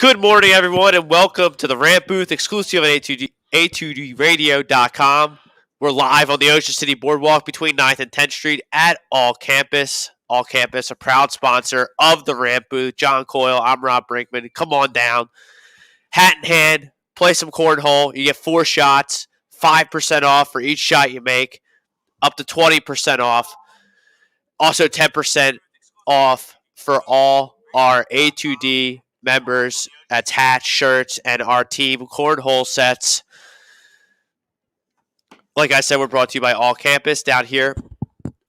Good morning, everyone, and welcome to the Rant Booth, exclusive on A2D, We're live on the Ocean City Boardwalk between 9th and 10th Street at All Campus. All Campus, a proud sponsor of the Rant Booth. John Coyle, I'm Rob Brinkman. Come on down. Hat in hand, play some cornhole. You get 4 shots, 5% off for each shot you make, up to 20% off. Also 10% off for all our A2D members, attached shirts, and our team cornhole sets. Like I said, we're brought to you by All Campus down here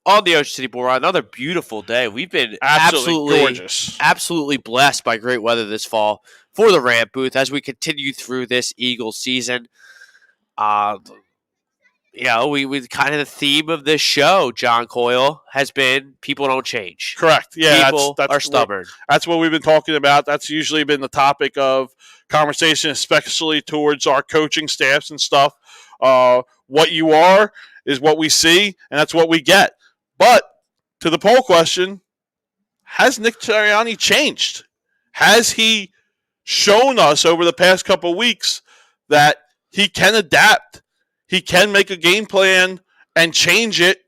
on the Ocean City Boardwalk. Another beautiful day. We've been absolutely gorgeous, absolutely blessed by great weather this fall for the Rant Booth as we continue through this Eagles season. We kind of the theme of this show, John Coyle, has been people don't change. Correct. Yeah, people are stubborn. That's what we've been talking about. That's usually been the topic of conversation, especially towards our coaching staffs and stuff. What you are is what we see, and that's what we get. But to the poll question, has Nick Sirianni changed? Has he shown us over the past couple of weeks that he can adapt? He can make a game plan and change it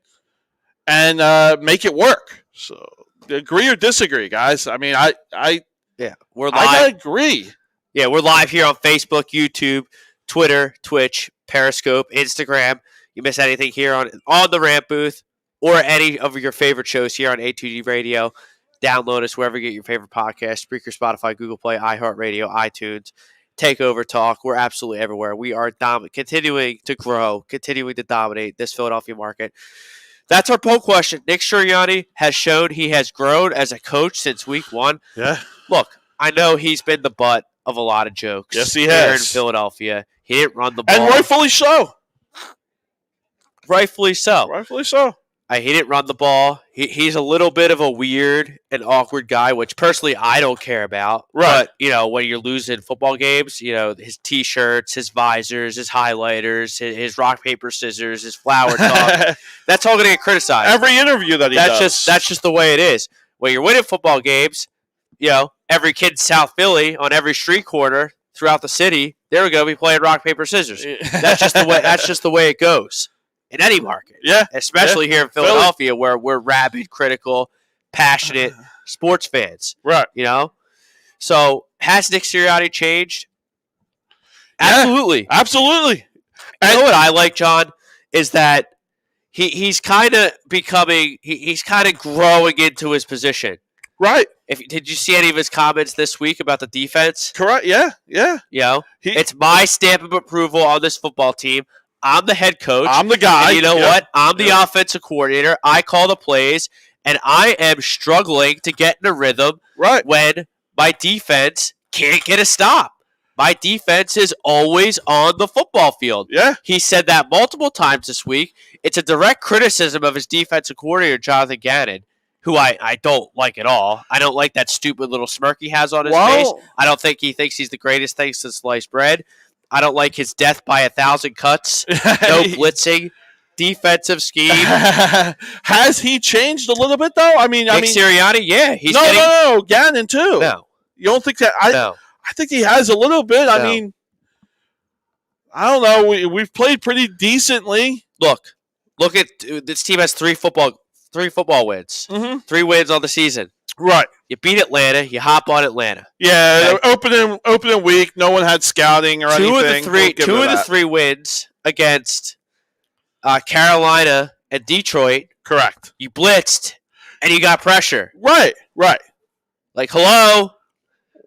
and make it work. So, agree or disagree, guys? I mean, we're live. I agree. Yeah, we're live here on Facebook, YouTube, Twitter, Twitch, Periscope, Instagram. You miss anything here on the Rant Booth or any of your favorite shows here on A2D Radio, download us wherever you get your favorite podcast, Spreaker, Spotify, Google Play, iHeartRadio, iTunes. Takeover Talk. We're absolutely everywhere. We are continuing to grow, continuing to dominate this Philadelphia market. That's our poll question. Nick Sirianni has shown he has grown as a coach since week 1. Yeah. Look, I know he's been the butt of a lot of jokes. Yes, he here has. in Philadelphia. He didn't run the ball. And rightfully so. Rightfully so. Rightfully so. He didn't run the ball. He's a little bit of a weird and awkward guy, which personally I don't care about. Right. But, when you're losing football games, his T-shirts, his visors, his highlighters, his rock, paper, scissors, his flower talk, that's all going to get criticized. Every interview that he does. That's just the way it is. When you're winning football games, every kid in South Philly on every street corner throughout the city, they're going to be playing rock, paper, scissors. That's just the way. That's just the way it goes. In any market, especially here in Philadelphia, where we're rabid, critical, passionate sports fans, right? So has Nick Sirianni changed? Absolutely, absolutely. You know what I like, John, is that he's kind of becoming, he's kind of growing into his position, right? Did you see any of his comments this week about the defense? Correct. Yeah. It's my stamp of approval on this football team. I'm the head coach. I'm the guy. And you know what? I'm the offensive coordinator. I call the plays, and I am struggling to get in a rhythm when my defense can't get a stop. My defense is always on the football field. Yeah. He said that multiple times this week. It's a direct criticism of his defensive coordinator, Jonathan Gannon, who I don't like at all. I don't like that stupid little smirk he has on his face. I don't think he thinks he's the greatest thing since sliced bread. I don't like his death by 1,000 cuts, no blitzing, defensive scheme. Has he changed a little bit, though? Nick Sirianni, yeah. No, Gannon, too. No. You don't think that? No. I think he has a little bit. No. I don't know. We've played pretty decently. Look at this team has three football wins. Mm-hmm. 3 wins on the season. Right. You beat Atlanta. You hop on Atlanta. Yeah, okay? opening week. No one had scouting or anything. Two of the 3 wins against Carolina and Detroit. Correct. You blitzed and you got pressure. Right. Like, hello.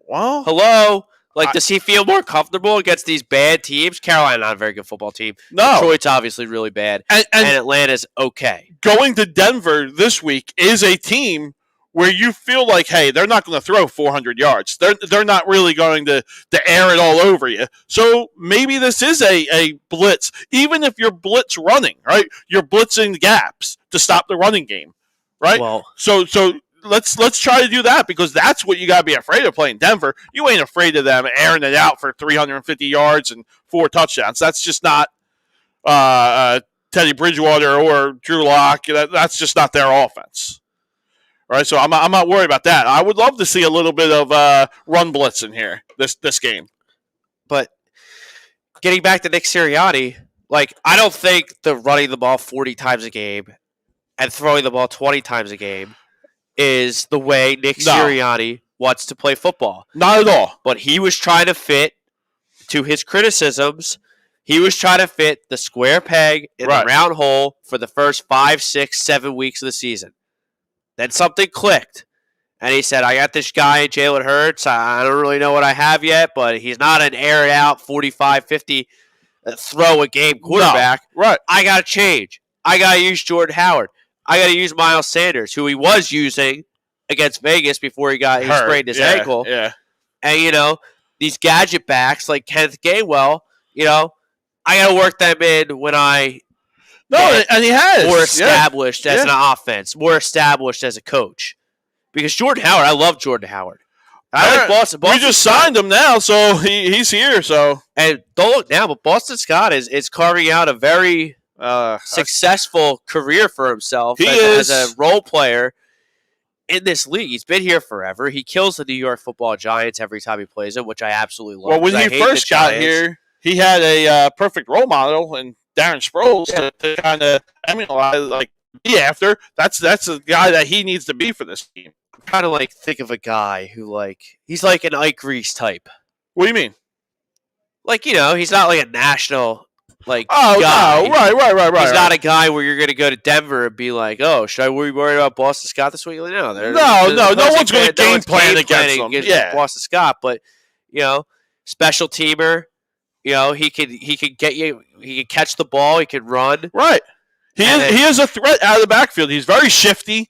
Well, hello. Like, does he feel more comfortable against these bad teams? Carolina, not a very good football team. No. Detroit's obviously really bad. And Atlanta's okay. Going to Denver this week is a team where you feel like, hey, they're not going to throw 400 yards. They're not really going to air it all over you. So maybe this is a blitz. Even if you're blitz running, right? You're blitzing the gaps to stop the running game, right? Well, so let's try to do that because that's what you got to be afraid of playing Denver. You ain't afraid of them airing it out for 350 yards and 4 touchdowns. That's just not Teddy Bridgewater or Drew Lock. That's just not their offense. Right, so I'm not worried about that. I would love to see a little bit of run blitz in here this game. But getting back to Nick Sirianni, like, I don't think the running the ball 40 times a game and throwing the ball 20 times a game is the way Nick Sirianni wants to play football. Not at all. But he was trying to fit, to his criticisms, he was trying to fit the square peg in the round hole for the first 5, 6, 7 weeks of the season. Then something clicked. And he said, I got this guy, Jalen Hurts. I don't really know what I have yet, but he's not an air-it-out 45, 50 throw-a-game quarterback. No. Right. I got to change. I got to use Jordan Howard. I got to use Miles Sanders, who he was using against Vegas before he sprained his ankle. Yeah. And, these gadget backs like Kenneth Gainwell, I got to work them in when I and he has. More established as an offense, more established as a coach. Because Jordan Howard, I love Jordan Howard. I like Boston. We just signed him now, so he's here. So and don't look now, but Boston Scott is carving out a very successful career for himself as a role player in this league. He's been here forever. He kills the New York Football Giants every time he plays them, which I absolutely love. Well, when he first got here, he had a perfect role model in Darren Sproles to kind of emulate, be after. That's the guy that he needs to be for this team. I'm kind of think of a guy who he's like an Ike Reese type. What do you mean? He's not like a national guy. No, right. He's not a guy where you're going to go to Denver and be like, oh, should I be worried about Boston Scott this week? No, no one's going to game plan against him. Boston Scott, but special teamer. He can get you. He can catch the ball. He can run. Right. He is a threat out of the backfield. He's very shifty.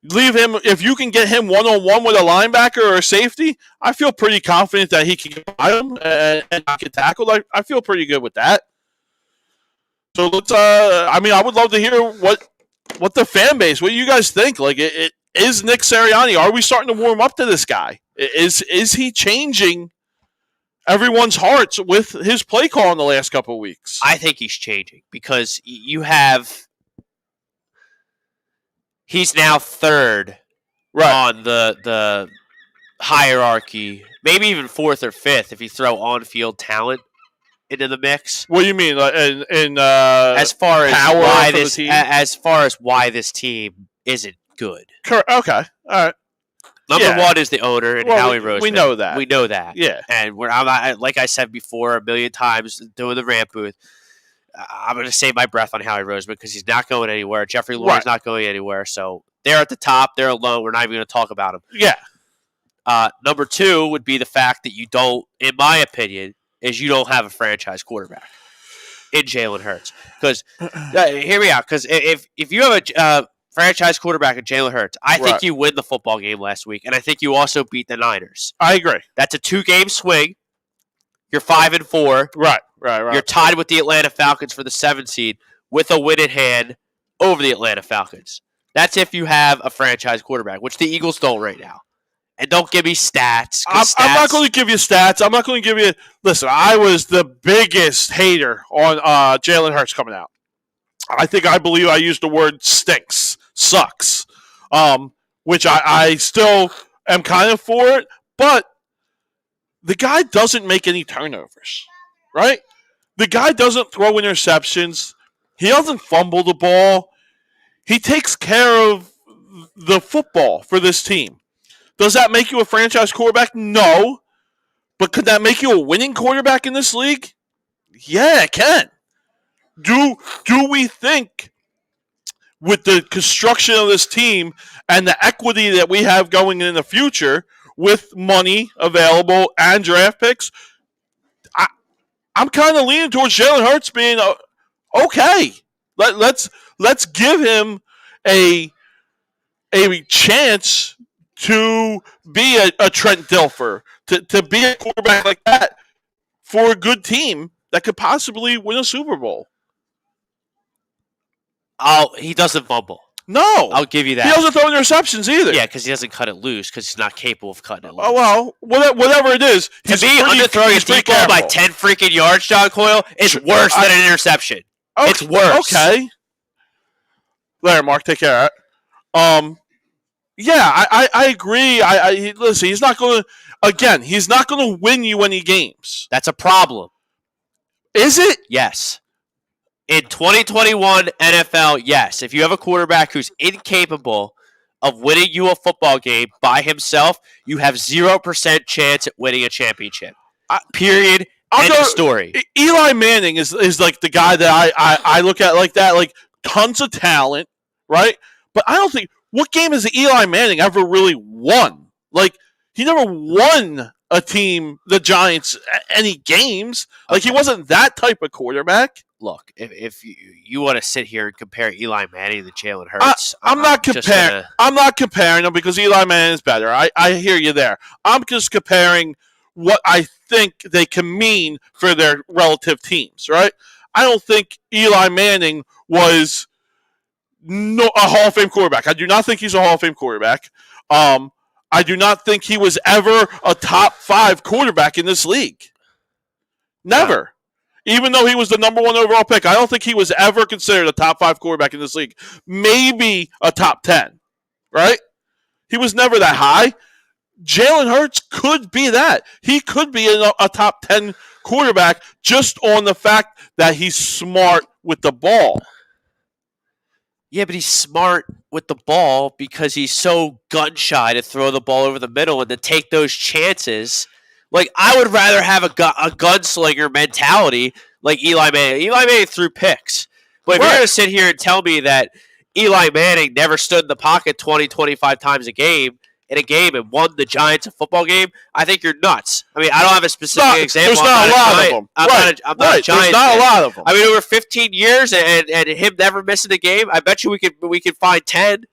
Leave him if you can get him one-on-one with a linebacker or a safety. I feel pretty confident that he can get by him and not get tackled. I feel pretty good with that. So let's. I would love to hear what the fan base. What do you guys think? Is Nick Sirianni? Are we starting to warm up to this guy? Is he changing everyone's hearts with his play call in the last couple of weeks? I think he's changing because you have. He's now third on the hierarchy, maybe even fourth or fifth if you throw on-field talent into the mix. What do you mean? As far as power why for this, the team? as far as why this team isn't good. Okay, all right. Number one is the owner and Howie Roseman. We know that. We know that. Yeah. And like I said before a million times doing the Rant Booth, I'm going to save my breath on Howie Roseman because he's not going anywhere. Jeffrey Lurie's not going anywhere. So they're at the top. They're alone. We're not even going to talk about them. Yeah. Number two would be the fact that you don't, in my opinion, is you don't have a franchise quarterback in Jalen Hurts. Because hear me out. Because if you have a franchise quarterback in Jalen Hurts, I think you win the football game last week, and I think you also beat the Niners. I agree. That's a 2-game swing. You're 5-4. Right. You're tied with the Atlanta Falcons for the 7th seed with a win in hand over the Atlanta Falcons. That's if you have a franchise quarterback, which the Eagles don't right now. And don't give me stats. I'm not going to give you stats. I'm not going to give you. Listen, I was the biggest hater on Jalen Hurts coming out. I believe I used the word stinks, sucks, which I still am kind of for it. But the guy doesn't make any turnovers, right? The guy doesn't throw interceptions. He doesn't fumble the ball. He takes care of the football for this team. Does that make you a franchise quarterback? No. But could that make you a winning quarterback in this league? Yeah, it can. Do we think with the construction of this team and the equity that we have going in the future with money available and draft picks, I'm kind of leaning towards Jalen Hurts being okay. Let's give him a chance to be a Trent Dilfer, to be a quarterback like that for a good team that could possibly win a Super Bowl. He doesn't fumble. No. I'll give you that. He doesn't throw interceptions either. Yeah, because he doesn't cut it loose because he's not capable of cutting it loose. Oh, well, whatever it is. To me, underthrowing a deep ball by 10 freaking yards, John Coyle, is worse than an interception. Okay, it's worse. Okay. Later, Mark. Take care. Yeah, I agree. Listen. He's not going to. Again, he's not going to win you any games. That's a problem. Is it? Yes. In 2021 NFL, yes. If you have a quarterback who's incapable of winning you a football game by himself, you have 0% chance at winning a championship. Period. End of story. Eli Manning is like the guy that I look at like that. Like, tons of talent, right? But I don't think, what game has Eli Manning ever really won? Like, he never won a team, the Giants, any games. Like, he wasn't that type of quarterback. Look, if you want to sit here and compare Eli Manning to Jalen Hurts, I'm not comparing. I'm not comparing them because Eli Manning is better. I hear you there. I'm just comparing what I think they can mean for their relative teams, right? I don't think Eli Manning was a Hall of Fame quarterback. I do not think he's a Hall of Fame quarterback. I do not think he was ever a top 5 quarterback in this league. Never. Even though he was the number 1 overall pick, I don't think he was ever considered a top 5 quarterback in this league. Maybe a top 10, right? He was never that high. Jalen Hurts could be that. He could be a top 10 quarterback just on the fact that he's smart with the ball. Yeah, but he's smart with the ball because he's so gun-shy to throw the ball over the middle and to take those chances. Like, I would rather have a gunslinger mentality like Eli Manning. Eli Manning threw picks. But if you're going to sit here and tell me that Eli Manning never stood in the pocket 20, 25 times a game in a game and won the Giants a football game, I think you're nuts. I mean, I don't have a specific example. There's not a lot of them. I'm not a Giants There's not a lot of them. I mean, over 15 years and him never missing a game, I bet you we could find 10.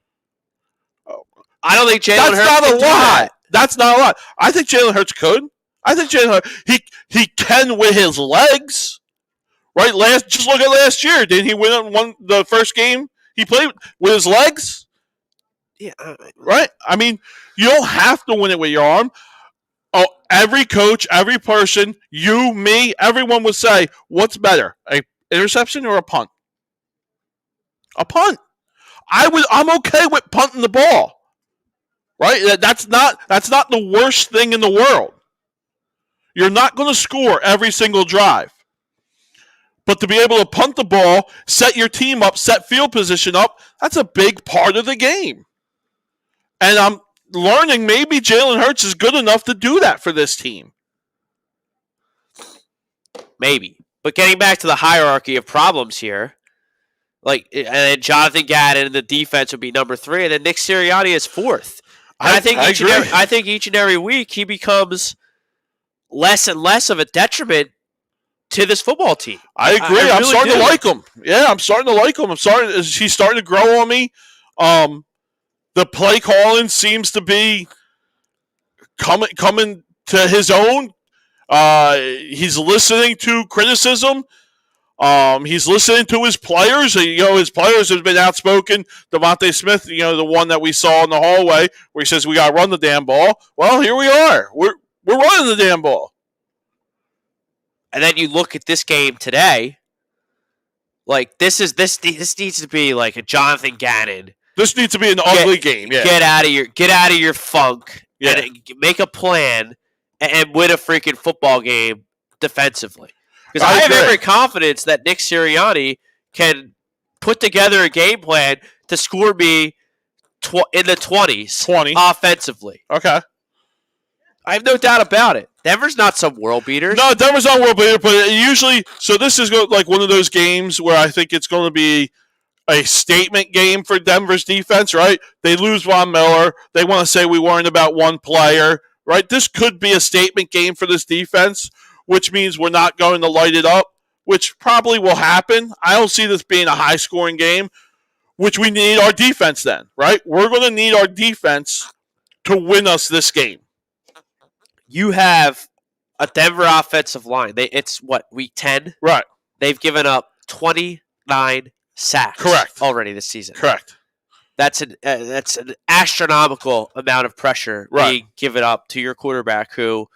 I don't think Jalen Hurts That's not a lot. That. That's not a lot. I think Jalen Hurts could. I think Jalen Hurts, he can with his legs. Right? Just look at last year. Didn't he win the first game he played with his legs? Yeah. Right? I mean, you don't have to win it with your arm. Oh, every coach, every person, you, me, everyone would say, what's better, an interception or a punt? A punt. I'm okay with punting the ball. Right? That's not the worst thing in the world. You're not going to score every single drive. But to be able to punt the ball, set your team up, set field position up, that's a big part of the game. And I'm learning maybe Jalen Hurts is good enough to do that for this team. Maybe. But getting back to the hierarchy of problems here, like, and then Jonathan Gannon in the defense would be number 3, and then Nick Sirianni is 4th. And I think each and every week he becomes less and less of a detriment to this football team. I agree. I'm starting to like him. Yeah, I'm starting to like him. He's starting to grow on me. The play calling seems to be coming to his own. He's listening to criticism. He's listening to his players. His players have been outspoken. Devontae Smith, the one that we saw in the hallway where he says we got to run the damn ball. Well, here we are. We're running the damn ball. And then you look at this game today. Like, this needs to be like a Jonathan Gannon. This needs to be an ugly game. Yeah. Get out of your funk. Yeah. And make a plan and win a freaking football game defensively. Because I have every confidence that Nick Sirianni can put together a game plan to score me in the 20s offensively. Okay. I have no doubt about it. Denver's not some world beater. No, Denver's not world beater, but usually, so this is like one of those games where I think it's going to be a statement game for Denver's defense, right? They lose Von Miller. They want to say we weren't about one player, right? This could be a statement game for this defense, which means we're not going to light it up, which probably will happen. I don't see this being a high-scoring game, which we need our defense then, right? We're going to need our defense to win us this game. You have a Denver offensive line. It's week 10? Right. They've given up 29 sacks already this season. Correct. That's an astronomical amount of pressure being given up to your quarterback, who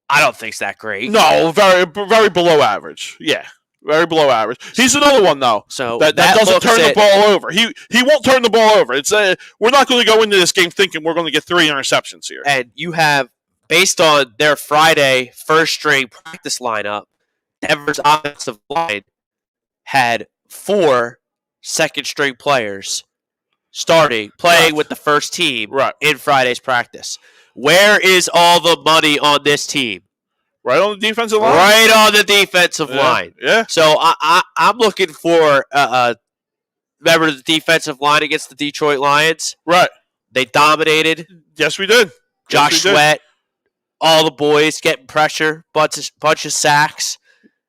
I don't think's that great. No, very, very below average. Yeah. Very below average. He's another one though. So that doesn't turn the ball over. He won't turn the ball over. It's we're not going to go into this game thinking we're going to get 3 interceptions here. And you have, based on their Friday first string practice lineup, Denver's offensive line had 4 second string players playing with the first team in Friday's practice. Where is all the money on this team? Right on the defensive line. Right on the defensive line. Yeah. So I'm looking for remember the defensive line against the Detroit Lions? Right. They dominated. Yes, we did. Josh Sweat, all the boys getting pressure, bunch of sacks.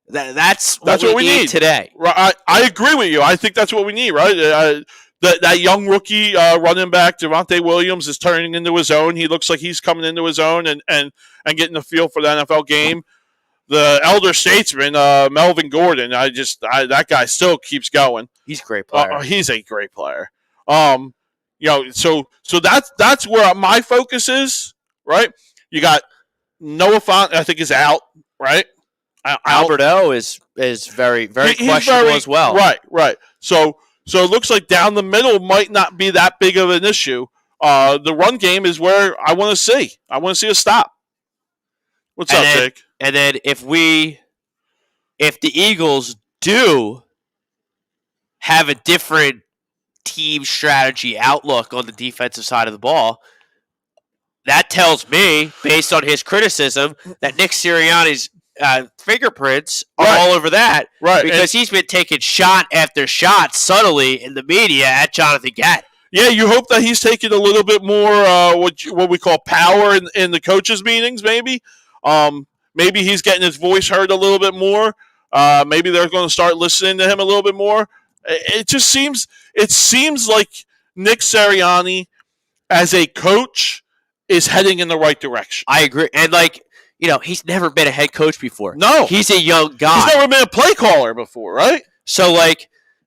That's what we need today. Right. I agree with you. I think that's what we need, right? That young rookie running back, Javonte Williams, is turning into his own. He looks like he's coming into his own and getting the feel for the NFL game. The elder statesman, Melvin Gordon, that guy still keeps going. He's a great player. He's a great player. So that's where my focus is, right? You got Noah Font, I think, is out, right? Alberto is very, very questionable as well. Right. So it looks like down the middle might not be that big of an issue. The run game is where I want to see. I want to see a stop. What's up, Jake? And then if the Eagles do have a different team strategy outlook on the defensive side of the ball, that tells me, based on his criticism, that Nick Sirianni's fingerprints are all over that. Right. Because he's been taking shot after shot subtly in the media at Jonathan Gannon. Yeah, you hope that he's taking a little bit more what we call power in the coaches' meetings, maybe. Maybe he's getting his voice heard a little bit more. Maybe they're going to start listening to him a little bit more. It seems like Nick Sirianni as a coach is heading in the right direction. I agree. And he's never been a head coach before. No. He's a young guy. He's never been a play caller before, right? So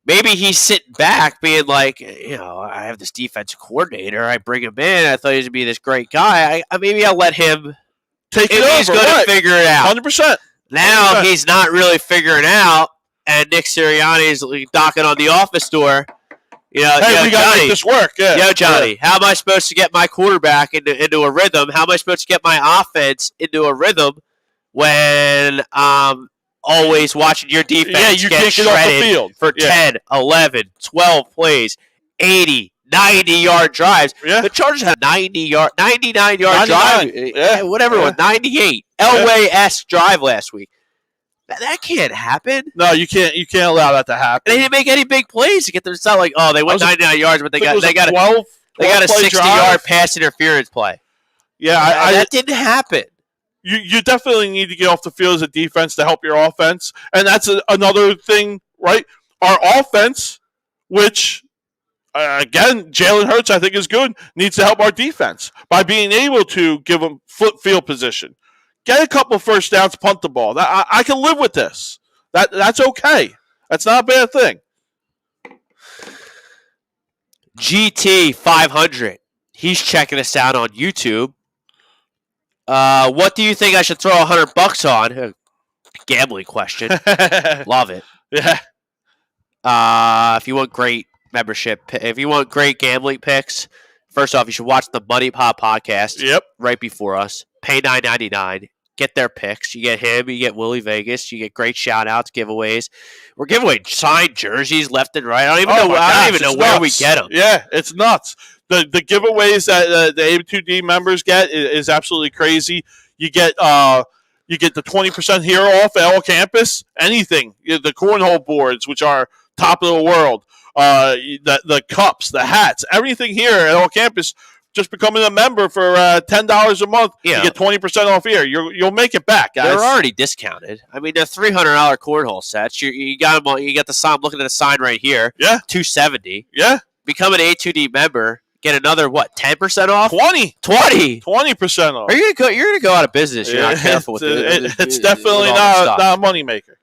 maybe he's sitting back being like, I have this defensive coordinator. I bring him in. I thought he was going to be this great guy. Maybe I'll let him take it over. He's going to figure it out. 100%. Now he's not really figuring out, and Nick Sirianni is knocking on the office door. We got to make this work. Yeah. Yo, Johnny, how am I supposed to get my quarterback into a rhythm? How am I supposed to get my offense into a rhythm when I'm always watching your defense get shredded off the field for 10, 11, 12 plays, 80, 90-yard drives? Yeah. The Chargers had 99-yard drive. Yeah. Whatever it was, 98. Elway-esque drive last week. That can't happen. No, you can't allow that to happen. They didn't make any big plays to get them. It's not like, they went 99 yards, but they got a 60-yard pass interference play. Yeah, that didn't happen. You definitely need to get off the field as a defense to help your offense, and that's another thing, right? Our offense, which again, Jalen Hurts I think is good, needs to help our defense by being able to give them flip field position. Get a couple first downs, punt the ball. I can live with this. That's okay. That's not a bad thing. GT 500. He's checking us out on YouTube. What do you think I should throw $100 on? Gambling question. Love it. Yeah. If you want great membership, if you want great gambling picks, first off, you should watch the Money Pop podcast. Yep. Right before us. Pay $9.99. Get their picks. You get him. You get Willie Vegas. You get great shout-outs, giveaways. We're giving away signed jerseys left and right. I don't even know where we get them. Yeah, it's nuts. The giveaways that the A2D members get is absolutely crazy. You get the 20% here off at all campus. Anything. The cornhole boards, which are top of the world. The cups, the hats, everything here at all campus. Just becoming a member for $10 a month, you get 20% off here. You'll make it back, guys. They're already discounted. I mean, they're $300 cornhole sets. You got them. You got the sign. I'm looking at the sign right here. Yeah, $270. Yeah, become an A2D member. Get another 10% off? 20% off. You're gonna go out of business. You're not careful with it. It's definitely not a moneymaker.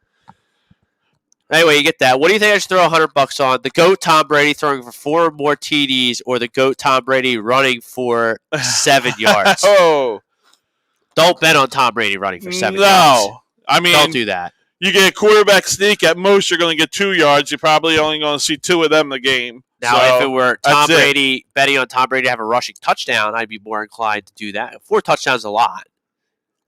Anyway, you get that. What do you think I should throw $100 on? The GOAT Tom Brady throwing for 4 more TDs, or the GOAT Tom Brady running for 7 yards? Oh, don't bet on Tom Brady running for 7 yards. No, I mean, don't do that. You get a quarterback sneak. At most, you're going to get 2 yards. You're probably only going to see 2 of them in the game. Now, So, if it were betting on Tom Brady to have a rushing touchdown, I'd be more inclined to do that. 4 touchdowns is a lot.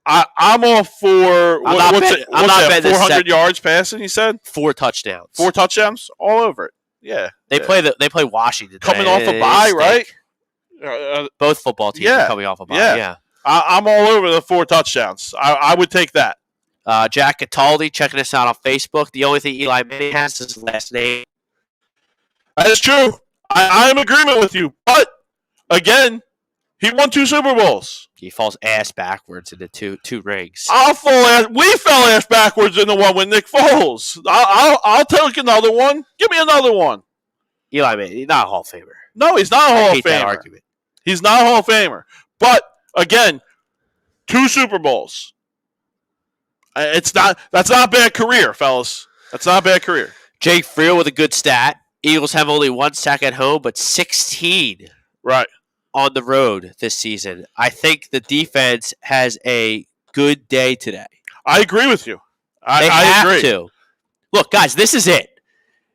I'm all for what's it? 400 yards passing. You said 4 touchdowns. 4 touchdowns, all over it. Yeah, they play Washington coming off a bye, right? Both football teams are coming off a bye. Yeah. I'm all over the 4 touchdowns. I would take that. Jack Cataldi checking us out on Facebook. The only thing Eli Manning has is his last name. That is true. I'm in agreement with you. But, again, he won 2 Super Bowls. He falls ass backwards into two rings. We fell ass backwards in the one with Nick Foles. I'll take another one. Give me another one. Eli Manning, he's not a Hall of Famer. No, he's not a Hall of Famer. That argument. He's not a Hall of Famer. But, again, 2 Super Bowls. That's not a bad career, fellas. That's not a bad career. Jake Friel with a good stat. Eagles have only 1 sack at home, but 16 on the road this season. I think the defense has a good day today. I agree with you. I have to. Look, guys, this is it.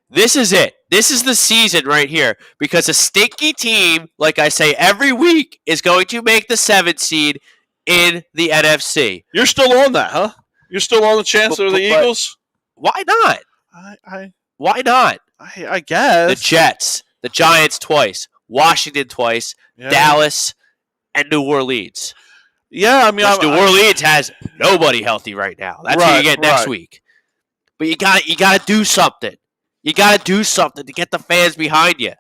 This is it. This is the season right here because a stinky team, like I say every week, is going to make the 7th seed in the NFC. You're still on that, huh? You're still on the chance of the Eagles? Why not? Why not? I guess. The Jets, the Giants twice, Washington twice, Dallas, and New Orleans. Yeah, I mean, New Orleans has nobody healthy right now. That's who you get next week. But you got to do something. You got to do something to get the fans behind you.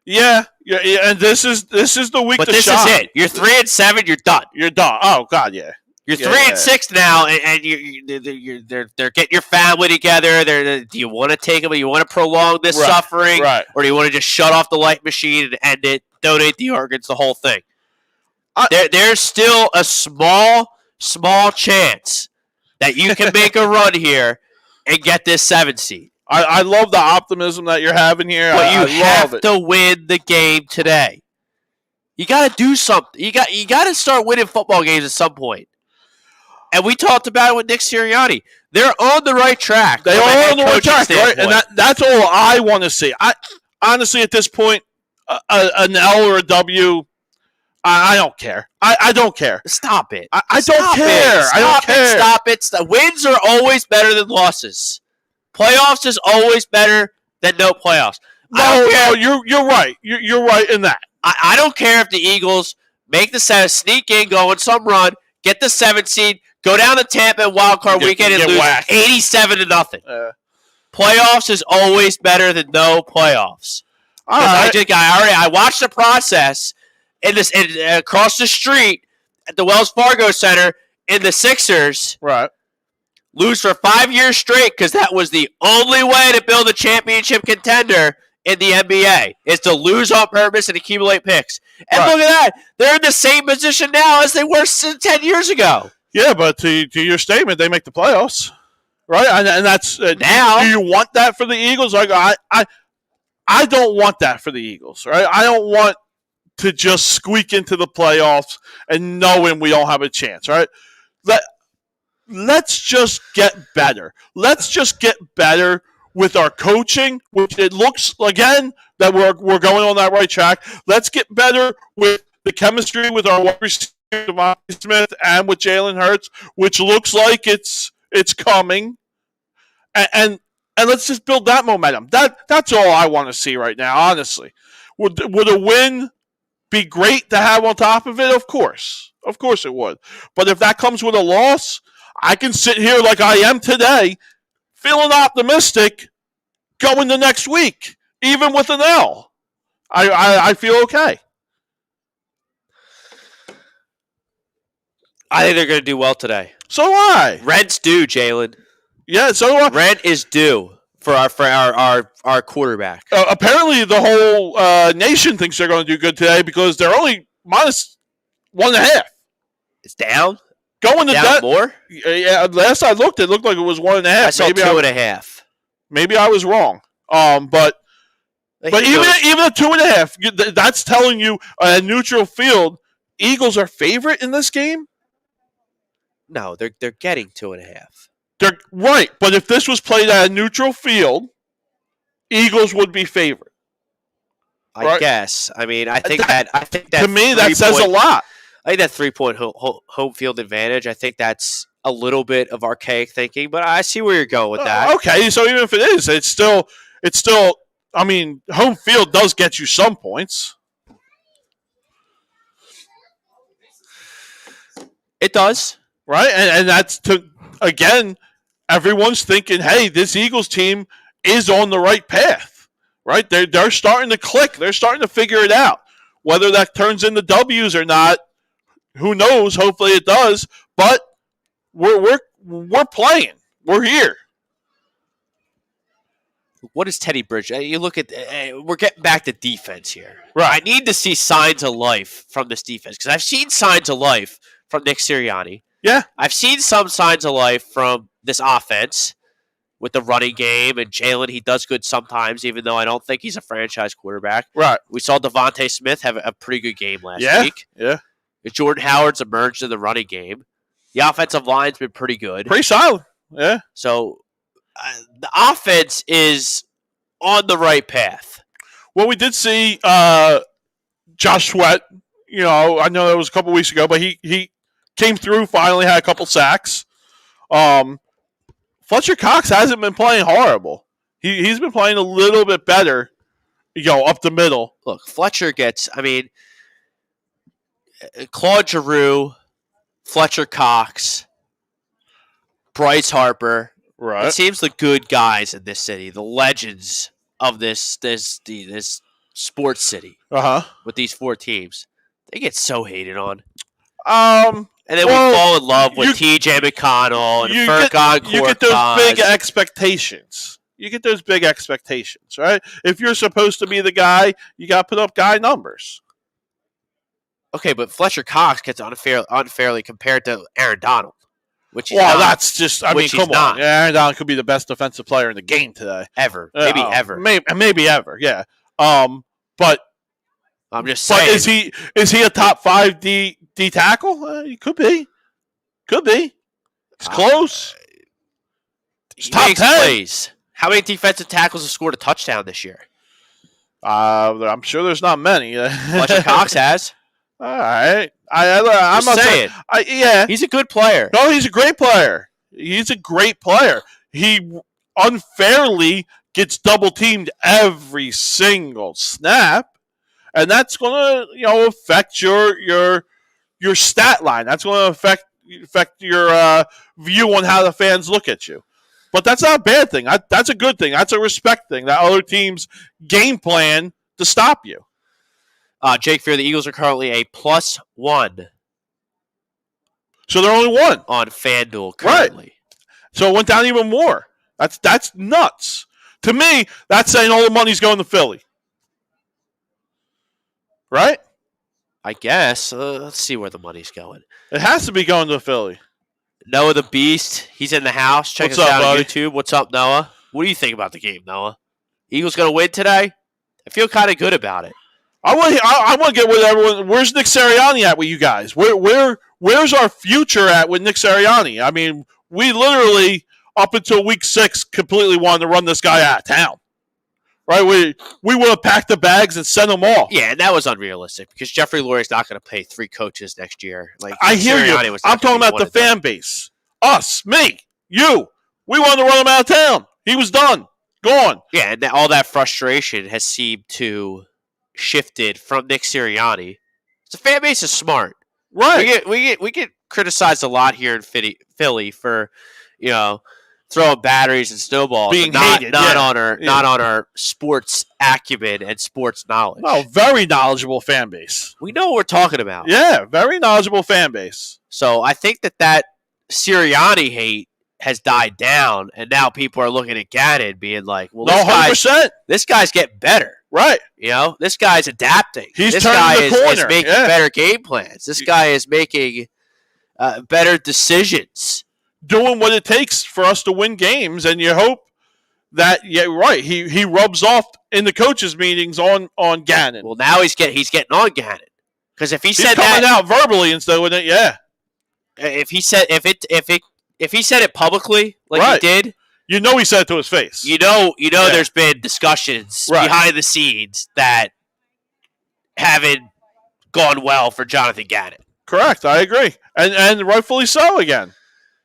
Yeah, and this is the week. But this is it. You're 3-7. You're done. You're done. Oh God, yeah. You're 3-6 now, and they're getting your family together. Do you want to take them? Do you want to prolong this suffering, or do you want to just shut off the light machine and end it? Donate the organs, the whole thing. There's still a small chance that you can make a run here and get this 7th seed. I love the optimism that you're having here. But you have to win the game today. You got to do something. You got to start winning football games at some point. And we talked about it with Nick Sirianni. They're on the right track. They are on the right track, right? And that's all I want to see. Honestly, at this point, an L or a W, I don't care. I don't care. Stop it. I don't care. I don't care. Stop it. Wins are always better than losses. Playoffs is always better than no playoffs. No, you're right. You're right in that. I don't care if the Eagles make the 7th, sneak in, go on some run, get the 7th seed, go down to Tampa in wildcard weekend and lose 87-0. Playoffs is always better than no playoffs. I watched the process across the street at the Wells Fargo Center in the Sixers. Right. Lose for 5 years straight because that was the only way to build a championship contender in the NBA is to lose on purpose and accumulate picks. And look at that. They're in the same position now as they were 10 years ago. Yeah, but to your statement, they make the playoffs. Right? And that's now. Do you want that for the Eagles? I don't want that for the Eagles. Right? I don't want to just squeak into the playoffs and knowing we don't have a chance. Right? Let's just get better. Let's just get better with our coaching, which it looks, again, that we're going on that right track. Let's get better with the chemistry with our wide receiver, Devontae Smith, and with Jalen Hurts, which looks like it's coming. And let's just build that momentum. That's all I want to see right now, honestly. Would a win be great to have on top of it? Of course. Of course it would. But if that comes with a loss, I can sit here like I am today, feeling optimistic going to next week, even with an L. I feel okay. I think they're going to do well today. So do I. Rent's due, Jalen. Yeah, so do I. Rent is due for our quarterback. Apparently, the whole nation thinks they're going to do good today because they're only minus 1.5. It's down? Going to down more? Yeah, last I looked, it looked like it was 1.5. I saw 2.5. Maybe I was wrong. But even a 2.5, that's telling you a neutral field. Eagles are favorite in this game? No, they're getting 2.5. They're right, but if this was played at a neutral field, Eagles would be favored. I guess. I mean, I think that to me that says a lot. I think that 3-point home field advantage. I think that's a little bit of archaic thinking, but I see where you're going with that. Okay, so even if it is, it's still. I mean, home field does get you some points. It does, right? And that's again, everyone's thinking, hey, this Eagles team is on the right path, right? They're starting to click. They're starting to figure it out. Whether that turns into W's or not, who knows? Hopefully it does. But we're playing. We're here. What is Teddy Bridge? You look at we're getting back to defense here. Right. I need to see signs of life from this defense because I've seen signs of life from Nick Sirianni. Yeah. I've seen some signs of life from this offense with the running game and Jalen. He does good sometimes, even though I don't think he's a franchise quarterback. Right. We saw Devontae Smith have a pretty good game last week. Yeah. Jordan Howard's emerged in the running game. The offensive line's been pretty good. Pretty solid. Yeah. So the offense is on the right path. Well, we did see Josh Sweat. You know, I know that was a couple weeks ago, but he came through, finally had a couple sacks. Fletcher Cox hasn't been playing horrible. He's been playing a little bit better, up the middle. Look, Fletcher gets, Claude Giroux, Fletcher Cox, Bryce Harper. Right. It seems the good guys in this city, the legends of this sports city. With these four teams, they get so hated on. And then we fall in love with T.J. McConnell and Furkan Korkmaz. You get those big expectations. Right? If you're supposed to be the guy, you got to put up guy numbers. Okay, but Fletcher Cox gets unfairly compared to Aaron Donald. That's just, come on. Aaron Donald could be the best defensive player in the game today. Ever. Maybe ever. Maybe ever, yeah. But I'm just saying. But is he a top 5 D tackle? He could be. It's close. He top 10 plays. How many defensive tackles have scored a touchdown this year? I'm sure there's not many. Fletcher Cox has. All right. I'm not saying. Yeah. He's a good player. No, he's a great player. He unfairly gets double teamed every single snap, and that's going to affect your stat line. That's going to affect your view on how the fans look at you. But that's not a bad thing. That's a good thing. That's a respect thing. That other teams game plan to stop you. Jake Fear, the Eagles are currently a +1. So they're only one on FanDuel currently. Right. So it went down even more. That's nuts. To me, that's saying all the money's going to Philly. Right? I guess. Let's see where the money's going. It has to be going to Philly. Noah the Beast, he's in the house. Check us out on YouTube. What's up, Noah? What do you think about the game, Noah? Eagles going to win today? I feel kind of good about it. I want to get with everyone. Where's Nick Sirianni at with you guys? Where's our future at with Nick Sirianni? I mean, we literally, up until week 6, completely wanted to run this guy out of town. Right? We would have packed the bags and sent them off. Yeah, and that was unrealistic because Jeffrey Lurie's not going to pay 3 coaches next year. I hear you. I'm talking about the fan base. Us, me, you. We wanted to run him out of town. He was done. Gone. Yeah, and all that frustration has seemed to shifted from Nick Sirianni. The fan base is smart. Right. We get criticized a lot here in Philly for, throwing batteries and snowballs, being hated, not on our sports acumen and sports knowledge. Well, very knowledgeable fan base. We know what we're talking about. Yeah, very knowledgeable fan base. So I think that Sirianni hate has died down, and now people are looking at Gannon being like, well, this guy's getting better. Right. This guy's adapting. This guy is making better game plans. This guy is making better decisions. Doing what it takes for us to win games, and you hope that, he rubs off in the coaches' meetings on Gannon. Well, now he's getting on Gannon. Because if he's coming out verbally instead of it, yeah. If he said it publicly, like Right. he did. You know he said it to his face. You know. There's been discussions Right. behind the scenes that haven't gone well for Jonathan Gannon. Correct. I agree, and rightfully so. Again.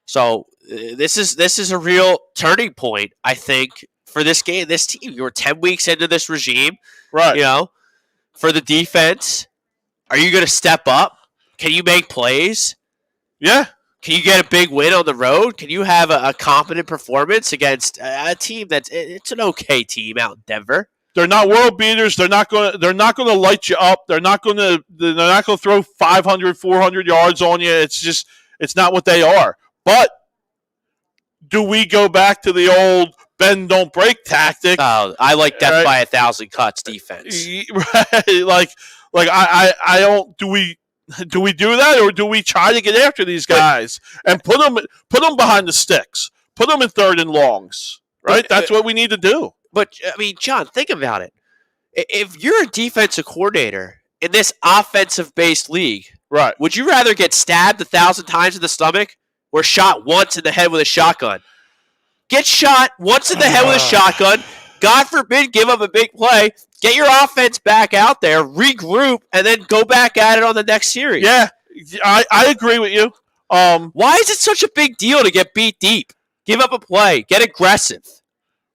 So this is a real turning point, I think, for this game, this team. You were 10 weeks into this regime, Right? You know, for the defense. Are you going to step up? Can you make plays? Yeah. Can you get a big win on the road? Can you have a competent performance against a team it's an okay team out in Denver? They're not world beaters. They're not going to light you up. They're not going to throw 500, 400 yards on you. It's not what they are. But do we go back to the old bend don't break tactic? Oh, I like death by 1,000 cuts defense. Right? Like I don't. Do we do that, or do we try to get after these guys and put them behind the sticks, put them in 3rd and longs? Right? That's what we need to do. But I mean, John, think about it. If you're a defensive coordinator in this offensive-based league, right? Would you rather get stabbed 1,000 times in the stomach or shot once in the head with a shotgun? Get shot once in the head with a shotgun. God forbid, give up a big play. Get your offense back out there, regroup, and then go back at it on the next series. Yeah, I agree with you. Why is it such a big deal to get beat deep? Give up a play. Get aggressive.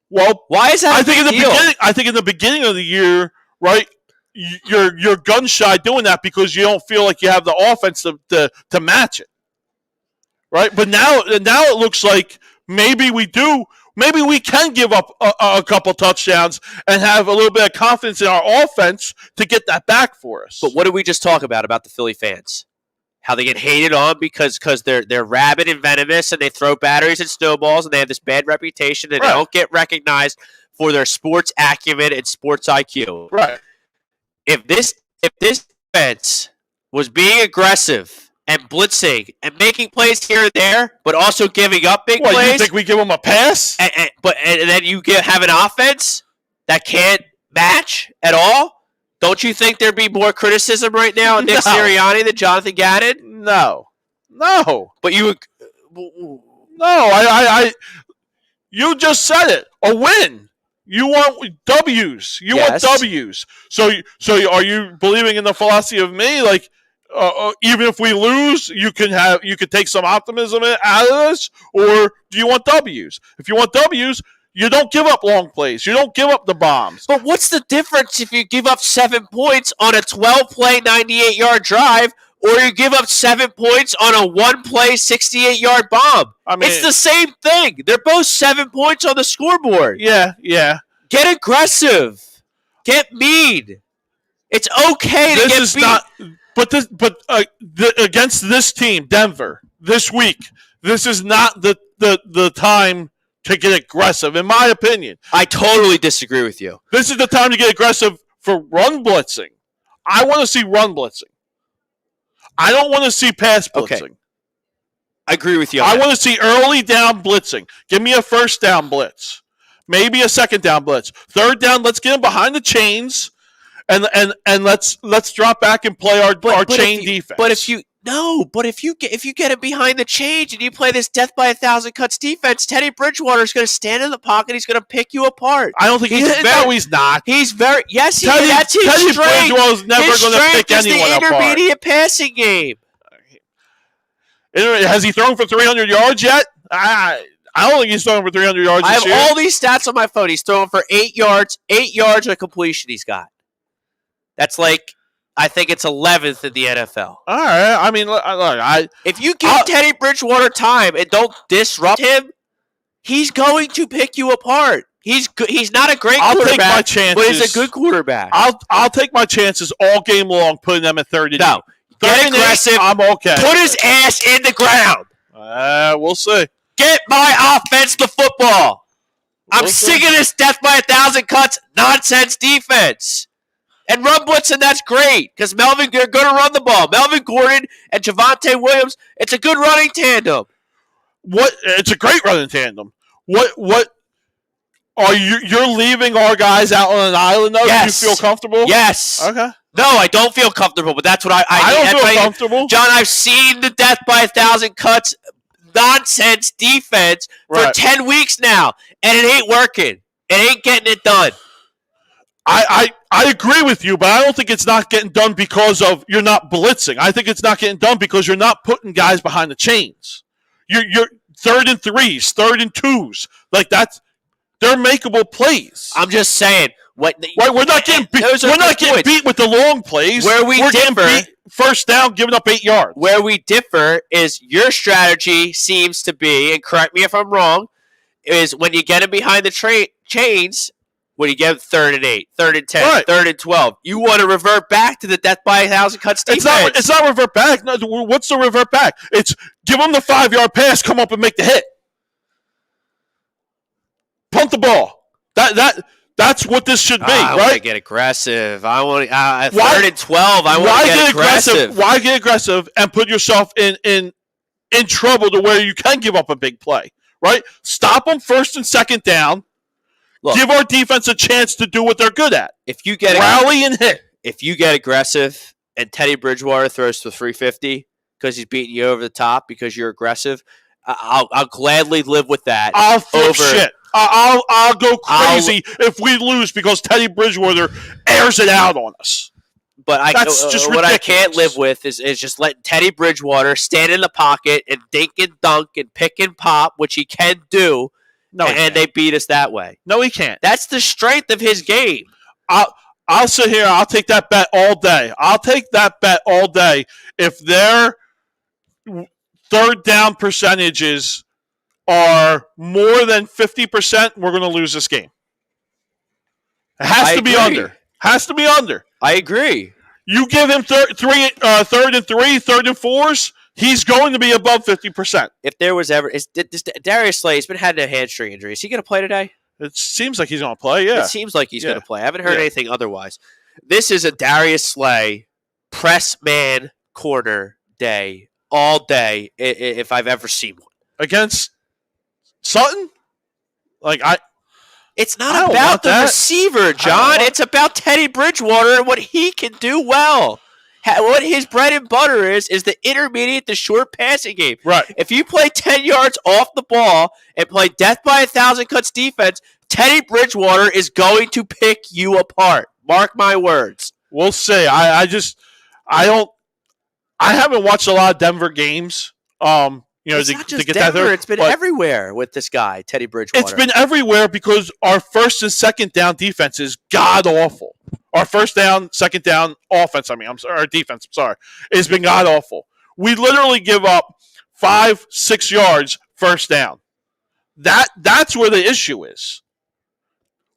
Well, why is that? I think in the beginning of the year, right? You're gun shy doing that because you don't feel like you have the offense to match it, right? But now it looks like maybe we do. Maybe we can give up a couple touchdowns and have a little bit of confidence in our offense to get that back for us. But what did we just talk about the Philly fans? How they get hated on because they're rabid and venomous and they throw batteries and snowballs and they have this bad reputation and they don't get recognized for their sports acumen and sports IQ. Right. If this defense was being aggressive and blitzing and making plays here and there, but also giving up big plays, you think we give them a pass? And then you have an offense that can't match at all? Don't you think there'd be more criticism right now of Nick Sirianni than Jonathan Gannon? No. But you would... No, you just said it. A win. You want W's. Want W's. So are you believing in the philosophy of me? Like, even if we lose, you could take some optimism out of this, or do you want W's? If you want W's, you don't give up long plays. You don't give up the bombs. But what's the difference if you give up 7 points on a 12-play, 98-yard drive, or you give up 7 points on a 1-play, 68-yard bomb? I mean, it's the same thing. They're both 7 points on the scoreboard. Yeah. Get aggressive. Get mean. It's okay to get beat. But against this team, Denver, this week, this is not the time to get aggressive, in my opinion. I totally disagree with you. This is the time to get aggressive for run blitzing. I want to see run blitzing. I don't want to see pass blitzing. Okay. I agree with you. I want to see early down blitzing. Give me a first down blitz. Maybe a second down blitz. Third down, let's get them behind the chains, and let's drop back and play our chain defense. But if you get it behind the chains and you play this death by 1,000 cuts defense, Teddy Bridgewater is going to stand in the pocket. He's going to pick you apart. I don't think he's not. He's very yes. That's his Teddy strength. Bridgewater's never going to pick anyone apart. The intermediate passing game. Has he thrown for 300 yards yet? I don't think he's thrown for 300 yards this year. I have all these stats on my phone. He's throwing for 8 yards. 8 yards of completion he's got. That's like, I think it's 11th in the NFL. All right. I mean, look, if you give Teddy Bridgewater time and don't disrupt him, he's going to pick you apart. He's not a great quarterback, take my chances, but he's a good quarterback. I'll take my chances all game long, putting them at 30. No, get aggressive. I'm okay. Put his ass in the ground. We'll see. Get my offense the football. I'm sick of this death by 1,000 cuts nonsense defense. And run blitzing, that's great, because they're going to run the ball. Melvin Gordon and Javonte Williams, it's a good running tandem. It's a great running tandem. What are you're leaving our guys out on an island, though? Yes. Do you feel comfortable? Yes. Okay. No, I don't feel comfortable, but that's what I don't feel comfortable. John, I've seen the death by 1,000 cuts nonsense defense for 10 weeks now, and it ain't working. It ain't getting it done. I agree with you, but I don't think it's not getting done because of you're not blitzing. I think it's not getting done because you're not putting guys behind the chains. You're 3rd and 3s, 3rd and 2s. Like they're makeable plays. I'm just saying. We're not getting beat. We're not getting beat with the long plays. We're getting beat first down, giving up 8 yards. Where we differ is your strategy seems to be, and correct me if I'm wrong, is when you get them behind the chains, when you get 3rd and 8, 3rd and 10, 3rd and 12, you want to revert back to the death by 1,000 cuts defense. It's not revert back. No, what's the revert back? It's give them the 5-yard pass, come up and make the hit. Punt the ball. That's what this should be, right? I want to get aggressive. I want 3rd and 12. I want to get aggressive. Why get aggressive and put yourself in trouble to where you can give up a big play, right? Stop them 1st and 2nd down. Look, give our defense a chance to do what they're good at. If you get rally and hit. If you get aggressive and Teddy Bridgewater throws for 350 because he's beating you over the top because you're aggressive, I'll gladly live with that. I'll flip shit. I'll go crazy if we lose because Teddy Bridgewater airs it out on us. But what I can't live with is just letting Teddy Bridgewater stand in the pocket and dink and dunk and pick and pop, which he can do, and they beat us that way. No, he can't. That's the strength of his game. I'll sit here. I'll take that bet all day. If their 3rd down percentages are more than 50%, we're going to lose this game. It has to be under. Has to be under. I agree. You give him 3rd and 3, 3rd and 4s, he's going to be above 50%. If there was ever Darius Slay, he's been had a hamstring injury. Is he going to play today? It seems like he's going to play, yeah. It seems like he's going to play. I haven't heard anything otherwise. This is a Darius Slay press man corner day, all day, if I've ever seen one. Against Sutton? It's not about the receiver, John. It's about Teddy Bridgewater and what he can do well. What his bread and butter is the intermediate to short passing game. Right. If you play 10 yards off the ball and play death by 1,000 cuts defense, Teddy Bridgewater is going to pick you apart. Mark my words. We'll see. I haven't watched a lot of Denver games. It's not just Denver. It's been everywhere with this guy, Teddy Bridgewater. It's been everywhere because our 1st and 2nd down defense is god awful. Our 1st down, 2nd down offense. Our defense. Has been god awful. We literally give up 5-6 yards 1st down. That's where the issue is.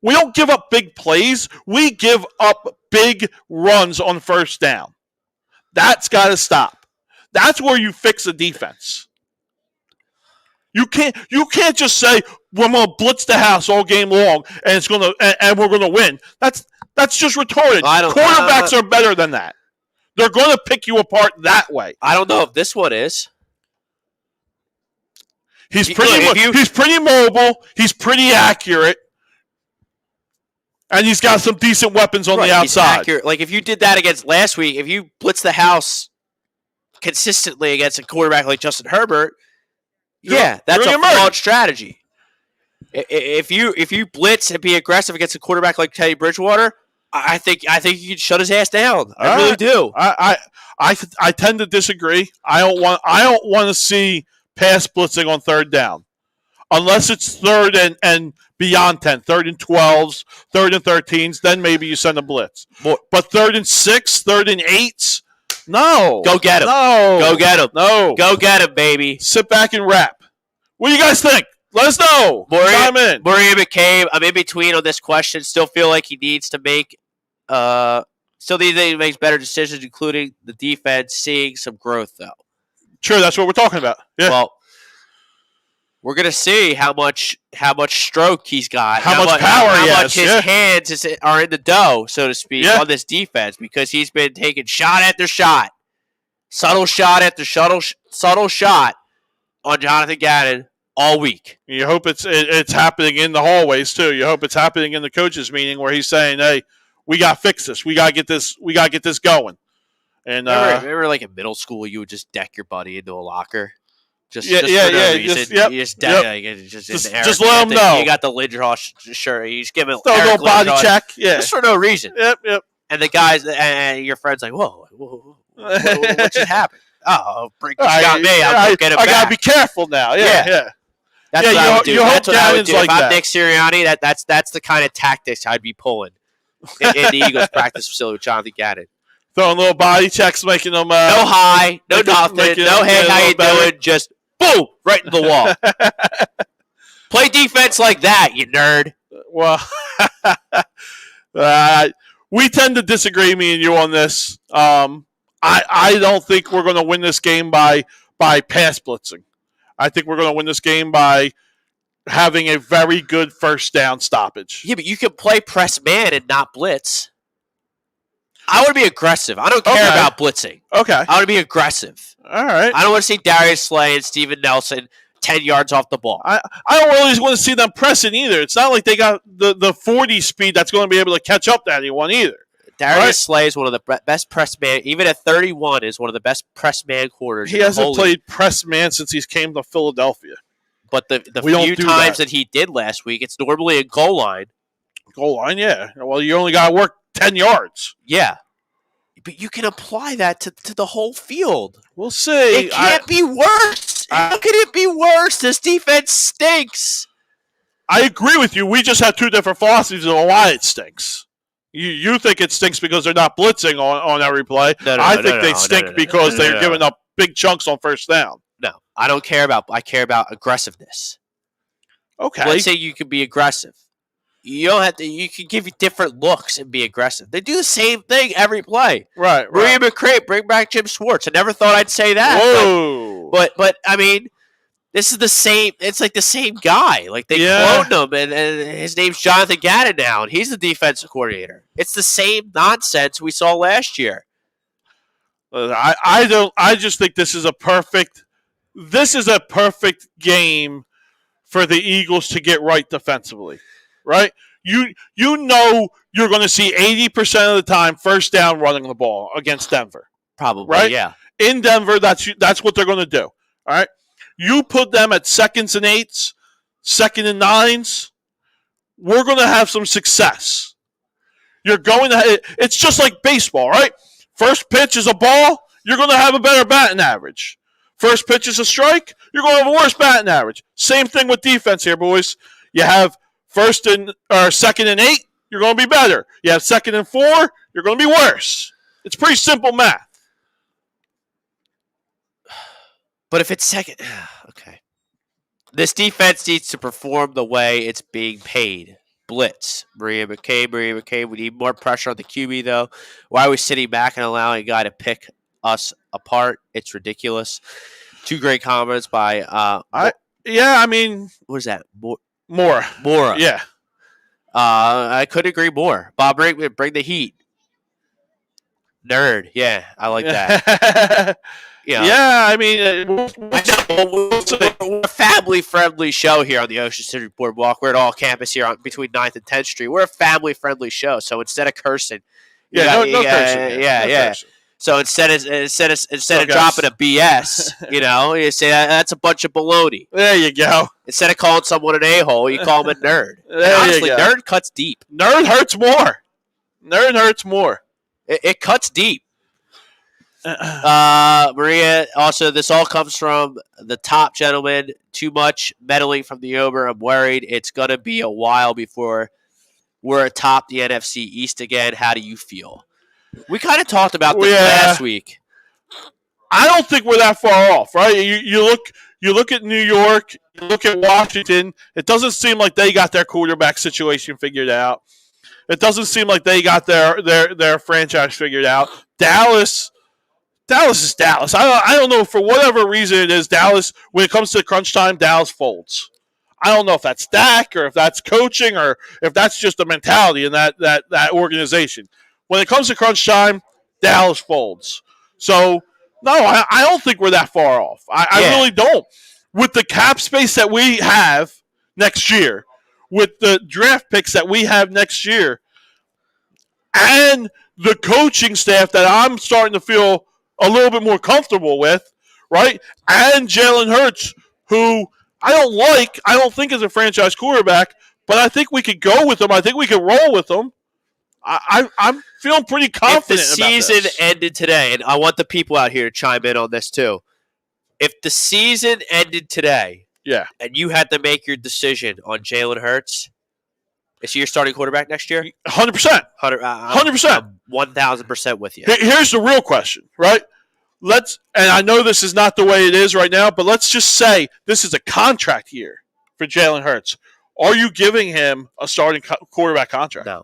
We don't give up big plays. We give up big runs on 1st down. That's got to stop. That's where you fix the defense. You can't just say we're going to blitz the house all game long and we're going to win. That's just retarded. Quarterbacks are better than that. They're going to pick you apart that way. I don't know if this one is. He's pretty mobile. He's pretty accurate. And he's got some decent weapons on the outside. Like if you did that against last week, if you blitz the house consistently against a quarterback like Justin Herbert, that's a flawed strategy. If you blitz and be aggressive against a quarterback like Teddy Bridgewater, I think you can shut his ass down. I really do. I tend to disagree. I don't want to see pass blitzing on 3rd down. Unless it's 3rd and beyond 10, 3rd and 12s, 3rd and 13s, then maybe you send a blitz. But 3rd and 6, 3rd and 8s, no. Go get him. No. Go get him. No. Go get him, baby. Sit back and rap. What do you guys think? Let us know. Chime in. Maria McCabe, I'm in between on this question. Still feel like he needs to make he makes better decisions, including the defense, seeing some growth, though. Sure, that's what we're talking about. Yeah. Well, we're gonna see how much stroke he's got, how much power he has, how much his hands are in the dough, so to speak, on this defense, because he's been taking shot after shot, subtle shot after subtle shot on Jonathan Gannon all week. You hope it's happening in the hallways too. You hope it's happening in the coaches' meeting where he's saying, "Hey, we got to fix this. We got to get this going." And remember, like in middle school, you would just deck your buddy into a locker. Just for no reason. Just let him know. You got the Lindros shirt. You just give him a little body check. Yeah. Just for no reason. Yep. And the guys and your friend's like, whoa, what just happened? Oh, Brinkman's got me. I'll get him back. I got to be careful now. Yeah. That's what I would do. That's what I would do. Like if I'm Nick Sirianni, that's the kind of tactics I'd be pulling in the Eagles practice facility with Jonathan Gannon. Throwing little body checks, making them... no hi, no nothing, no hey, how you doing? Just boom, right in the wall. Play defense like that, you nerd. Well, we tend to disagree, me and you, on this. I don't think we're going to win this game by pass blitzing. I think we're going to win this game by having a very good first down stoppage. Yeah, but you can play press man and not blitz. I want to be aggressive. I don't care about blitzing. Okay. I want to be aggressive. All right. I don't want to see Darius Slay and Steven Nelson 10 yards off the ball. I don't really want to see them pressing either. It's not like they got the 40 speed that's going to be able to catch up to anyone either. Darius Slay is one of the best press man, even at 31, is one of the best press man quarters. He hasn't played press man since he came to Philadelphia. But the few times that he did last week, it's normally a goal line. Goal line, yeah. Well, you only got to work 10 yards. Yeah. But you can apply that to the whole field. We'll see. It can't be worse. How can it be worse? This defense stinks. I agree with you. We just have two different philosophies on why it stinks. You think it stinks because they're not blitzing on every play. I think they stink because they're giving up big chunks on first down. No, I don't care about. I care about aggressiveness. Okay. Let's say you can be aggressive. You don't have to. You can give you different looks and be aggressive. They do the same thing every play. Right. Maria McCray, bring back Jim Schwartz. I never thought I'd say that. Whoa. But I mean, this is the same. It's like the same guy. Like they cloned him, and his name's Jonathan Gannon now, and he's the defensive coordinator. It's the same nonsense we saw last year. I just think this is a perfect game for the Eagles to get right defensively. Right? You know you're going to see 80% of the time first down running the ball against Denver. Probably, right? Yeah. In Denver, that's what they're going to do. All right? You put them at 2nd and 8s, 2nd and 9s, we're going to have some success. It's just like baseball, right? First pitch is a ball, you're going to have a better batting average. First pitch is a strike, you're going to have a worse batting average. Same thing with defense here, boys. You have 2nd and 8, you're going to be better. You have 2nd and 4, you're going to be worse. It's pretty simple math. But if it's second, okay. This defense needs to perform the way it's being paid. Blitz. Maria McCabe. We need more pressure on the QB, though. Why are we sitting back and allowing a guy to pick us apart? It's ridiculous. Two great comments by... what is that? Mora. Yeah. I couldn't agree more. Bob Brinkman, bring the heat. Nerd. Yeah, I like that. Yeah, I mean... we're a family-friendly show here on the Ocean City Boardwalk. We're at all campus here between 9th and 10th Street. We're a family-friendly show, so instead of cursing... no cursing. Cursing. So instead of dropping a BS, you say that's a bunch of baloney. There you go. Instead of calling someone an a-hole, you call him a nerd. Honestly, nerd cuts deep. Nerd hurts more. It cuts deep. Maria, also, this all comes from the top gentleman. Too much meddling from the Ober. I'm worried it's going to be a while before we're atop the NFC East again. How do you feel? We kind of talked about this last week. I don't think we're that far off, right? You look at New York, you look at Washington. It doesn't seem like they got their quarterback situation figured out. It doesn't seem like they got their franchise figured out. Dallas is Dallas. I don't know, for whatever reason it is, Dallas, when it comes to crunch time, Dallas folds. I don't know if that's Dak or if that's coaching or if that's just the mentality in that organization. When it comes to crunch time, Dallas folds. So, no, I don't think we're that far off. I really don't. With the cap space that we have next year, with the draft picks that we have next year, and the coaching staff that I'm starting to feel a little bit more comfortable with, right? And Jalen Hurts, who I don't think is a franchise quarterback, but I think we could go with him. I think we could roll with him. I'm feeling pretty confident If the about season this. ended today, and I want the people out here to chime in on this too. If the season ended today, Yeah, and you had to make your decision on Jalen Hurts, is he your starting quarterback next year? 100%. 100%. 1,000% with you. Here's the real question, right? And I know this is not the way it is right now, but let's just say this is a contract year for Jalen Hurts. Are you giving him a starting quarterback contract? No.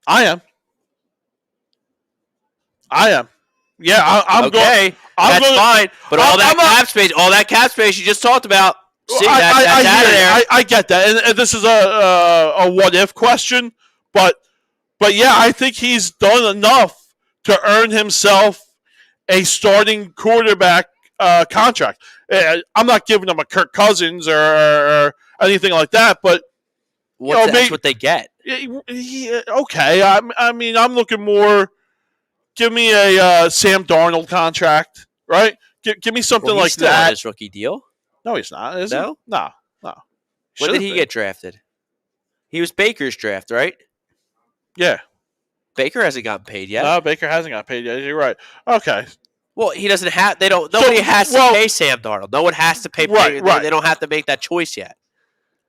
I am. Yeah, I'm okay. going. That's fine. But all that cap space you just talked about. See, that's out of there. I get that, and this is a what if question, but yeah, I think he's done enough to earn himself a starting quarterback contract. I'm not giving him a Kirk Cousins or anything like that, but that's what they get. Okay, I mean, I'm looking more. Give me a Sam Darnold contract, right? Give me something like still that. On his rookie deal? No, he's not. Is no? He? No. When did he get drafted? He was Baker's draft, right? Yeah. Baker hasn't gotten paid yet. No, Baker hasn't gotten paid yet. You're right. Okay. Well, he doesn't have. They don't. Nobody has to pay Sam Darnold. No one has to pay. Right. They don't have to make that choice yet.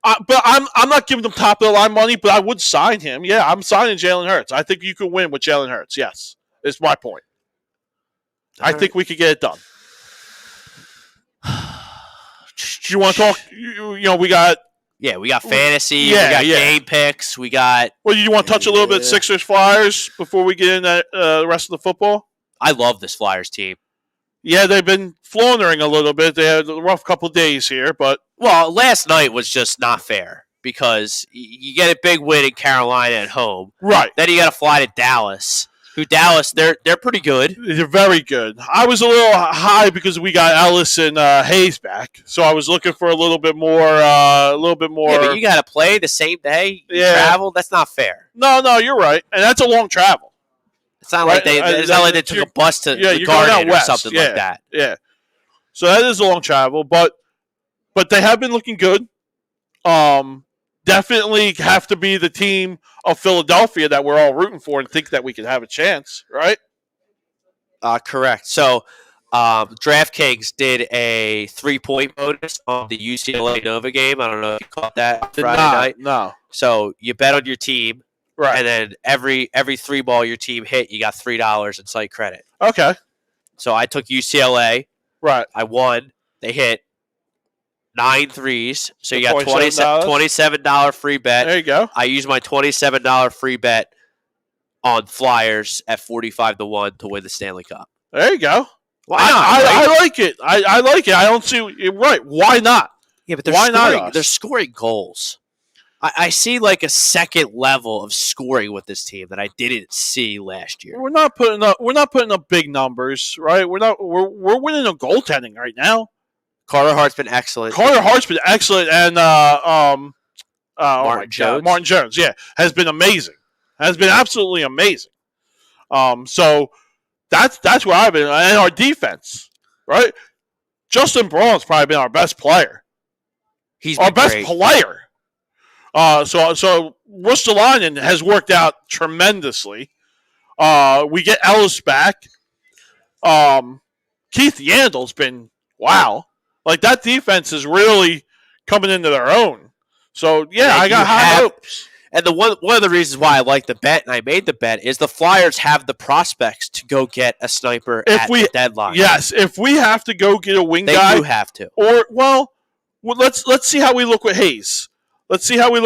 But I'm not giving them top of the line money, but I would sign him. Yeah, I'm signing Jalen Hurts. I think you could win with Jalen Hurts. Yes, is my point. I think we could get it done. Do you want to talk? We got. Yeah, we got fantasy. We got game picks. We got. Well, you want to touch a little bit Sixers Flyers before we get into the rest of the football? I love this Flyers team. Yeah, they've been floundering a little bit. They had a rough couple days here, but last night was just not fair because you get a big win in Carolina at home, right? Then you got to fly to Dallas. They're pretty good. They're very good. I was a little high because we got Ellis and Hayes back, so I was looking for a little bit more. Yeah, but you got to play the same day. Travel. That's not fair. No, you're right, and that's a long travel. It's not like they took a bus to the Garden or something like that. Yeah, so that is a long travel, but they have been looking good. Definitely have to be the team of Philadelphia that we're all rooting for and think that we could have a chance, right? Correct. So, DraftKings did a 3-point bonus on the UCLA Nova game. I don't know if you caught that Friday night. No. So you bet on your team, right? And then every 3-ball your team hit, you got $3 in site credit. Okay. So I took UCLA. Right. I won. They hit 9 threes, so you got $27 free bet. There you go. I used my $27 free bet on Flyers at 45-1 to win the Stanley Cup. There you go. Why not? I like it. I like it. I don't see right. Why not? Yeah, but they're scoring goals. I see like a second level of scoring with this team that I didn't see last year. We're not putting up big numbers, right? We're winning a goaltending right now. Carter Hart's been excellent. And Martin Jones, has been amazing. Has been absolutely amazing. So that's where I've been, and our defense, right? Justin Braun's probably been our best player. He's our best great. player. So Rustalainen has worked out tremendously. We get Ellis back. Keith Yandel's been wow. Like that defense is really coming into their own. So I got high hopes. And one of the reasons why I like the bet and I made the bet is the Flyers have the prospects to go get a sniper at the deadline. Yes, if we have to go get a wing guy, they do have to. Or let's see how we look with Hayes. Still get one.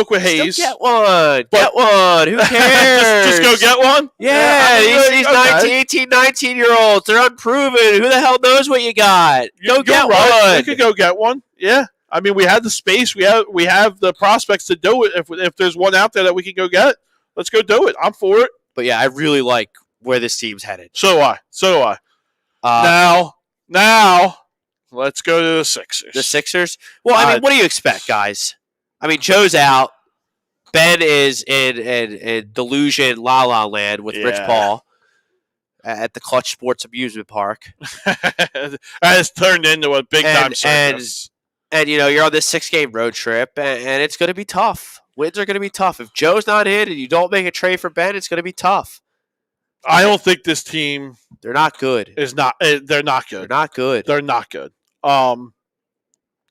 Get one. Who cares? just go get one? Yeah, these 18, 19-year-olds, they're unproven. Who the hell knows what you got? Go get one. We could go get one. Yeah. I mean, we have the space. We have the prospects to do it. If there's one out there that we can go get, let's go do it. I'm for it. But, yeah, I really like where this team's headed. So do I. Now, let's go to the Sixers. The Sixers? Well, I mean, what do you expect, guys? I mean, Joe's out. Ben is in delusion, la-la land with Rich Paul. at the Clutch Sports Amusement Park. That has turned into a big-time circus. And, you're on this 6-game road trip, and it's going to be tough. Wins are going to be tough. If Joe's not in and you don't make a trade for Ben, it's going to be tough. I don't think this team... They're not good. They're not good. They're not good. They're not good. And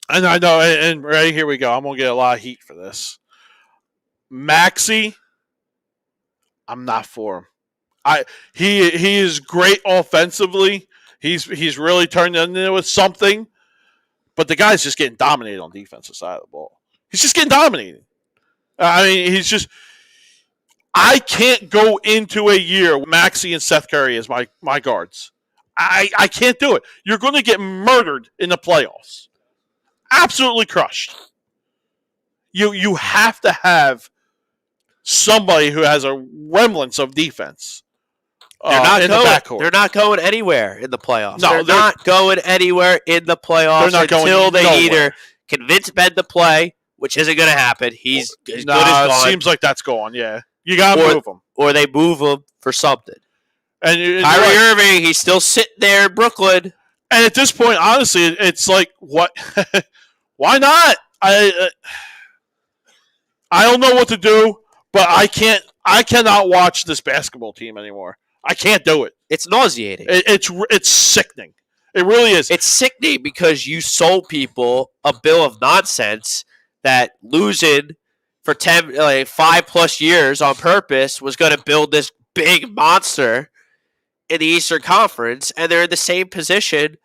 I know, and right here we go. I'm going to get a lot of heat for this. Maxey, I'm not for him. He is great offensively. He's really turned into something, but the guy's just getting dominated on the defensive side of the ball. He's just getting dominated. I mean, he's just. I can't go into a year with Maxey and Seth Curry as my guards. I can't do it. You're going to get murdered in the playoffs. Absolutely crushed. You have to have somebody who has a remnants of defense. They're not going anywhere in the playoffs. No, they're not going anywhere in the playoffs until they either convince Ben to play, which isn't going to happen. He's as good as gone. Seems like that's gone, yeah. You got to move him. Or they move him for something. And Kyrie Irving, he's still sitting there in Brooklyn. And at this point, honestly, it's like, what? Why not? I don't know what to do, but I cannot watch this basketball team anymore. I can't do it. It's nauseating. It's sickening. It really is. It's sickening because you sold people a bill of nonsense that losing for 5+ years on purpose was going to build this big monster in the Eastern Conference, and they're in the same position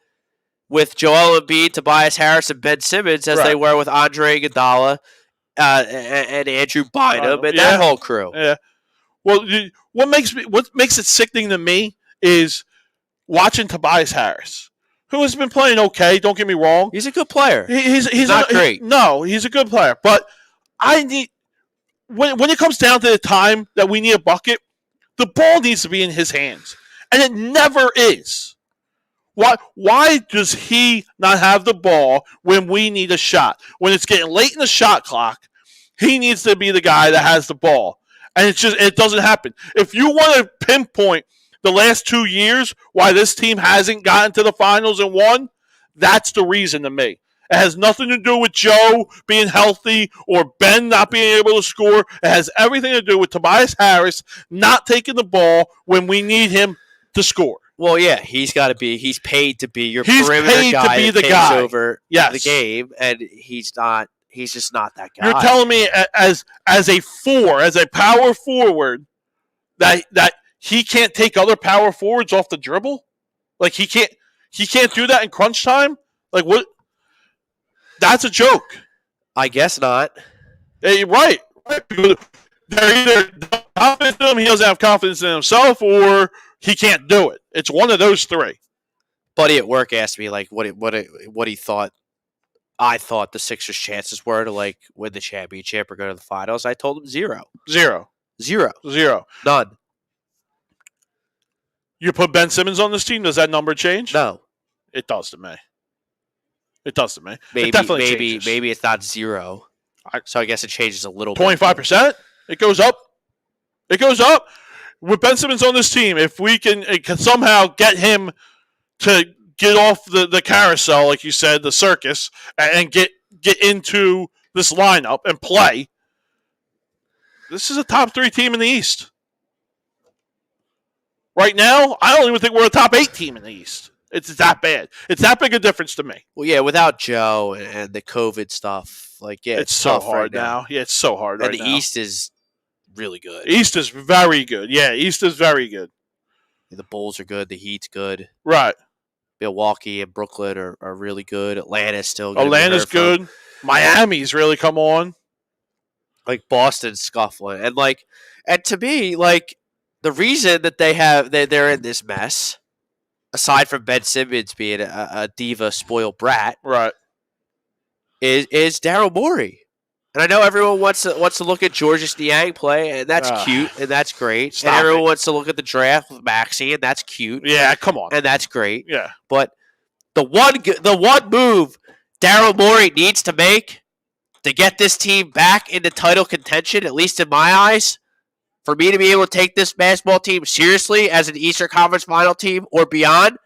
with Joel Embiid, Tobias Harris, and Ben Simmons as they were with Andre Iguodala and Andrew Bynum and that whole crew. Yeah. Well, what makes it sickening to me is watching Tobias Harris, who has been playing okay. Don't get me wrong; he's a good player. He's not great. No, he's a good player. But I need when it comes down to the time that we need a bucket, the ball needs to be in his hands, and it never is. Why does he not have the ball when we need a shot? When it's getting late in the shot clock, he needs to be the guy that has the ball. And it doesn't happen. If you want to pinpoint the last 2 years why this team hasn't gotten to the finals and won, that's the reason to me. It has nothing to do with Joe being healthy or Ben not being able to score. It has everything to do with Tobias Harris not taking the ball when we need him to score. Well, yeah, he's paid to be your perimeter guy that takes over the game, and he's not. He's just not that guy. You're telling me as a power forward, that he can't take other power forwards off the dribble? Like he can't do that in crunch time? Like what? That's a joke. I guess not. Hey, right. They're either confident in him, he doesn't have confidence in himself, or he can't do it. It's one of those three. Buddy at work asked me like what he thought. I thought the Sixers' chances were to like win the championship or go to the finals. I told him zero. None. You put Ben Simmons on this team, does that number change? No. It does to me. It does to me. Maybe it's not zero. So I guess it changes a little 25%? It goes up. It goes up. With Ben Simmons on this team, if we can somehow get him to get off the carousel, like you said, the circus, and get into this lineup and play, this is a top 3 team in the East. Right now, I don't even think we're a top 8 team in the East. It's that bad. It's that big a difference to me. Well, yeah, without Joe and the COVID stuff, it's so hard now. Yeah, it's so hard right now. And the East is really good. East is very good. Yeah, East is very good. The Bulls are good. The Heat's good. Right. Milwaukee and Brooklyn are really good. Atlanta's still good. Atlanta's good. Miami's really come on. Like Boston's scuffling. And to me, the reason that they're in this mess, aside from Ben Simmons being a diva spoiled brat, right, is Daryl Morey. And I know everyone wants to look at Georges Niang play, and that's cute, and that's great. And everyone wants to look at the draft with Maxey, and that's cute. Yeah, come on. And that's great. Yeah. But the one move Daryl Morey needs to make to get this team back into title contention, at least in my eyes, for me to be able to take this basketball team seriously as an Eastern Conference final team or beyond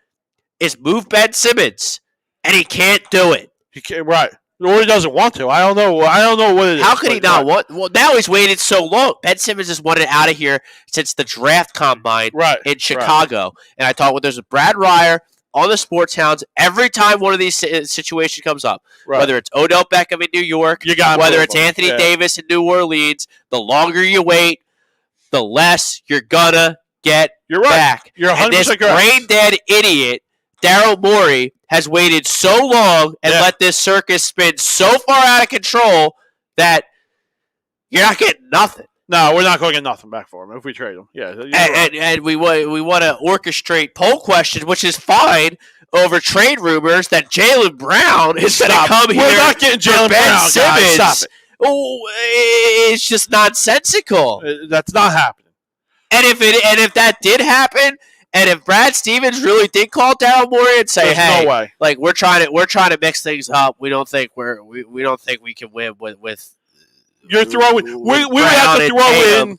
is move Ben Simmons. And he can't do it. He can't, right. Or he doesn't want to. I don't know what it is. How could he not want? Well, now he's waited so long. Ben Simmons has wanted out of here since the draft combine in Chicago. Right. And I talked with there's a Brad Ryer on the Sports Hounds every time one of these situations comes up. Right. Whether it's Odell Beckham in New York, whether it's Anthony Davis in New Orleans, the longer you wait, the less you're gonna get back. You're 100% and this correct. brain dead idiot Daryl Morey has waited so long and let this circus spin so far out of control that you're not getting nothing. No, we're not going to get nothing back for him if we trade him. Yeah, and we want to orchestrate poll questions, which is fine, over trade rumors that Jaylen Brown is going to come here. We're not getting Jaylen Brown, Simmons. Guys. Stop it. Oh, it's just nonsensical. That's not happening. And if that did happen. And if Brad Stevens really did call Daryl Morey and say, "Hey, no way. Like we're trying to mix things up. We don't think we can win with you're throwing. We would have to throw in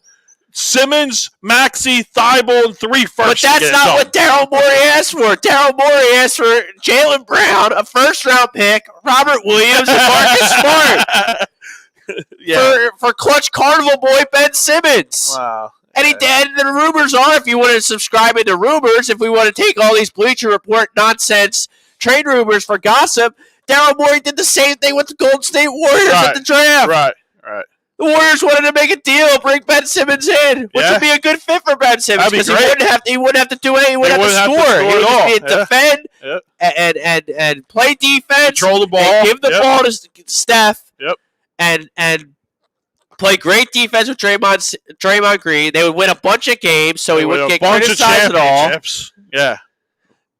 Simmons, Maxey, Thibault, and 3 firsts. But that's not what Daryl Morey asked for. Daryl Morey asked for Jaylen Brown, a first-round pick, Robert Williams, and Marcus Smart for clutch carnival boy Ben Simmons. Wow. And the rumors are, if you want to subscribe into rumors, if we want to take all these Bleacher Report nonsense trade rumors for gossip, Daryl Morey did the same thing with the Golden State Warriors at the draft. Right. The Warriors wanted to make a deal, bring Ben Simmons in, which would be a good fit for Ben Simmons because he wouldn't have to do anything. He wouldn't have to score. He would just defend and play defense, control the ball, and give the ball to Steph, and play great defense with Draymond Green. They would win a bunch of games, so he wouldn't get criticized at all. Yeah.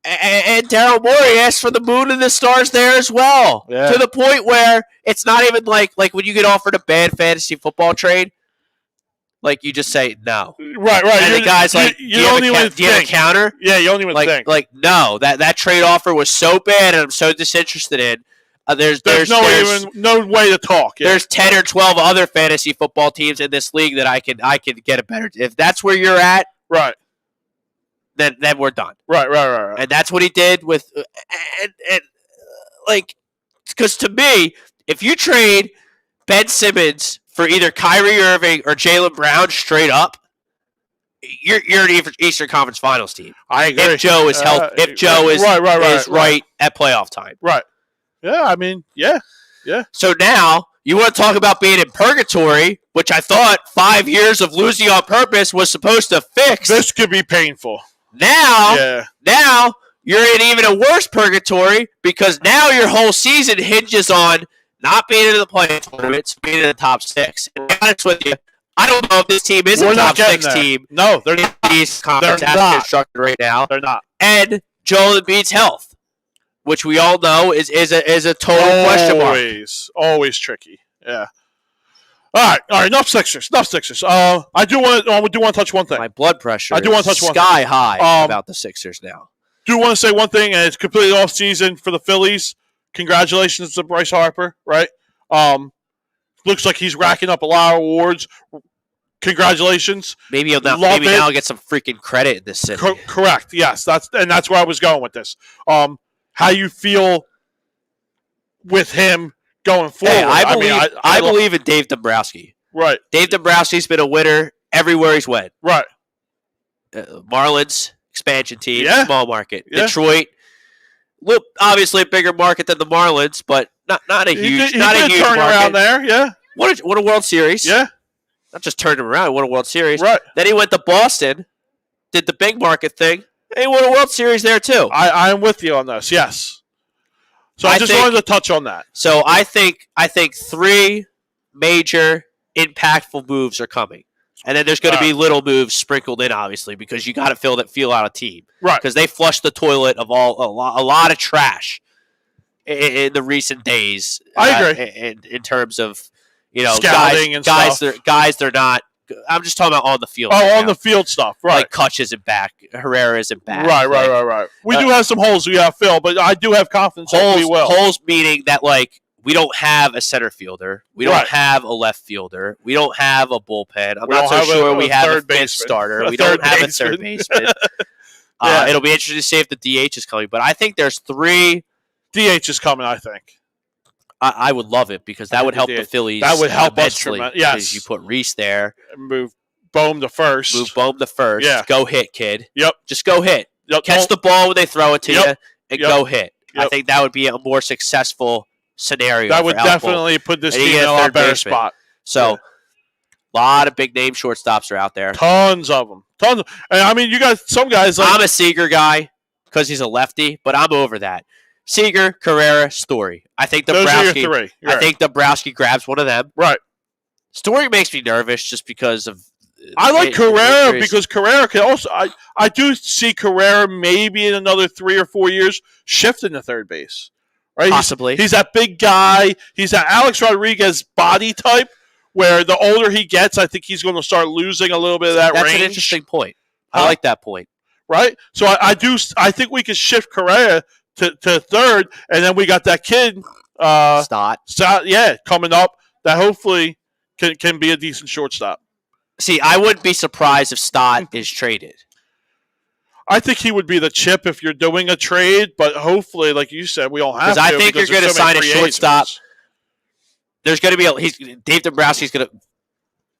And Daryl Morey asked for the moon and the stars there as well, to the point where it's not even like when you get offered a bad fantasy football trade, like you just say no. Right. And the guy's like, do you have a counter? Yeah, you don't even think. Like, no, that trade offer was so bad and I'm so disinterested in. There's no way to talk. Yeah. There's 10 or 12 other fantasy football teams in this league that I can get a better. If that's where you're at, right, then we're done. Right. And that's what he did with and like, because to me, if you trade Ben Simmons for either Kyrie Irving or Jaylen Brown straight up, you're an Eastern Conference Finals team. I agree. If Joe is healthy, if Joe is right at playoff time, right. Yeah, I mean, yeah. So now you want to talk about being in purgatory, which I thought 5 years of losing on purpose was supposed to fix. This could be painful. Now you're in even a worse purgatory because now your whole season hinges on not being in the play-in tournaments, being in the top 6. And to be honest with you, I don't know if this team is a top 6 team. No, they're not. East Conference as constructed right now. They're not. And Joel Embiid's health, which we all know is a total question mark. Always tricky. Yeah. All right. Enough Sixers. I do want to touch one thing. My blood pressure. I do want to touch one thing. Sky high about the Sixers now. Do want to say one thing, and it's completely off season for the Phillies. Congratulations to Bryce Harper. Right. Looks like he's racking up a lot of awards. Congratulations. Maybe now I'll get some freaking credit in this city. Correct. Yes. That's where I was going with this. How you feel with him going forward? Hey, I believe in Dave Dombrowski. Right. Dave Dombrowski's been a winner everywhere he's went. Right. Marlins, expansion team, small market. Yeah. Detroit, obviously a bigger market than the Marlins, but not a huge market. Turnaround there, yeah. Won a World Series. Yeah. Not just turned him around, he won a World Series. Right. Then he went to Boston, did the big market thing. He won a World Series there, too. I'm with you on this, yes. So I just wanted to touch on that. So I think 3 major impactful moves are coming. And then there's going to be little moves sprinkled in, obviously, because you got to feel out a team. Right. Because they flushed the toilet of a lot of trash in the recent days. I agree. In terms of, scouting and stuff. Guys, they're not. I'm just talking about on the field. The field stuff, right. Like Kutch isn't back. Herrera isn't back. Right. We do have some holes we have to fill, but I do have confidence that we will. Holes meaning that, we don't have a center fielder. We don't have a left fielder. We don't have a bullpen. I'm not so sure we have a fifth starter. We don't have a third baseman. It'll be interesting to see if the DH is coming. But I think there's 3. DH is coming, I think. I would love it because that would help the Phillies. That would help us tremendously. Yes. Because you put Reese there. Move Bohm to first. Yeah. Go hit, kid. Yep. Just go hit. Yep. Catch the ball when they throw it to you and go hit. Yep. I think that would be a more successful scenario. That would definitely put this team in a lot better spot. So, a lot of big name shortstops are out there. Tons of them. And I mean, you got some guys like... I'm a Seager guy because he's a lefty, but I'm over that. Seager, Carrera, Story. I think Dombrowski. I think Dombrowski grabs one of them. Right. Story makes me nervous just because of. I like Carrera because Carrera can also. I do see Carrera maybe in another 3 or 4 years shifting to third base. Right. Possibly. He's that big guy. He's that Alex Rodriguez body type. Where the older he gets, I think he's going to start losing a little bit of that range. That's an interesting point. I like that point. Right. So I think we could shift Carrera to third, and then we got that kid Stott, coming up that hopefully can be a decent shortstop. See, I wouldn't be surprised if Stott is traded. I think he would be the chip if you're doing a trade, but hopefully, like you said, we don't have to. I think you're going to sign a shortstop. There's going to be Dave Dombrowski's going to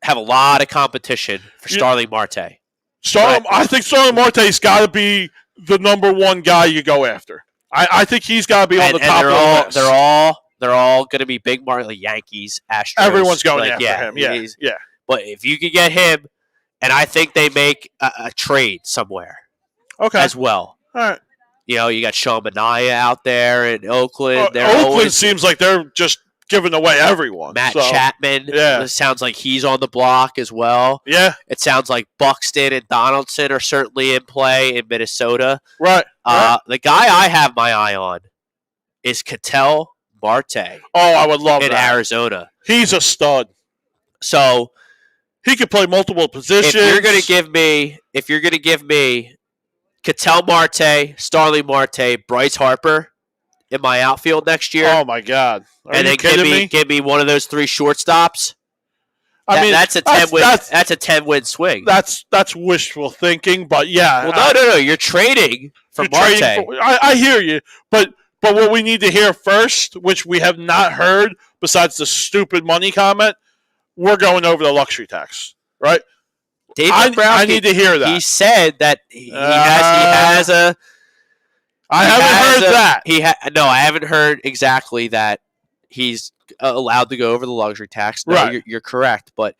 have a lot of competition for Starling Marte. I think Starling Marte's got to be the number one guy you go after. I think he's got to be on the top of the list. They're all going to be big market, like Yankees, Astros. Everyone's going after him. Yeah. But if you could get him, and I think they make a trade somewhere, as well. All right. You know, you got Sean Manaea out there in Oakland. Oakland seems like they're just giving away everyone. Matt Chapman. It sounds like he's on the block as well. Yeah. It sounds like Buxton and Donaldson are certainly in play in Minnesota. Right. The guy I have my eye on is Ketel Marte. Oh, I would love in that. Arizona. He's a stud. So he could play multiple positions. If you're gonna give me Ketel Marte, Starling Marte, Bryce Harper in my outfield next year. Oh my God! And then give me one of those 3 shortstops. I mean, that's a 10-win. That's a 10-win swing. That's wishful thinking, but yeah. Well, no. You're trading for Marte. I hear you, but what we need to hear first, which we have not heard, besides the stupid money comment, we're going over the luxury tax, right? David Brown. I need to hear that. He said that he has a. I haven't heard that. No, I haven't heard exactly that he's allowed to go over the luxury tax. No, right. You're correct, but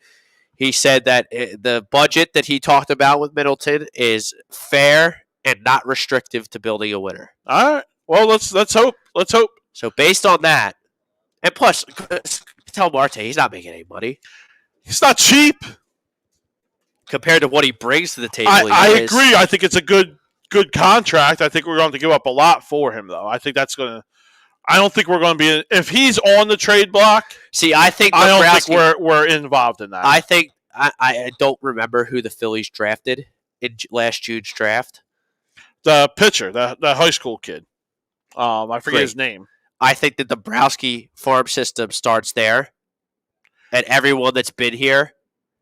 he said that the budget that he talked about with Middleton is fair and not restrictive to building a winner. All right. Well, let's hope. Let's hope. So based on that, and plus, tell Marte he's not making any money. He's not cheap compared to what he brings to the table. I agree. I think it's a good contract. I think we're going to give up a lot for him, though. I think that's going to. I don't think we're going to be if he's on the trade block. See, I don't think we're involved in that. I think I don't remember who the Phillies drafted in last June's draft. The pitcher, the high school kid. I forget his name. I think that the Dombrowski farm system starts there, and everyone that's been here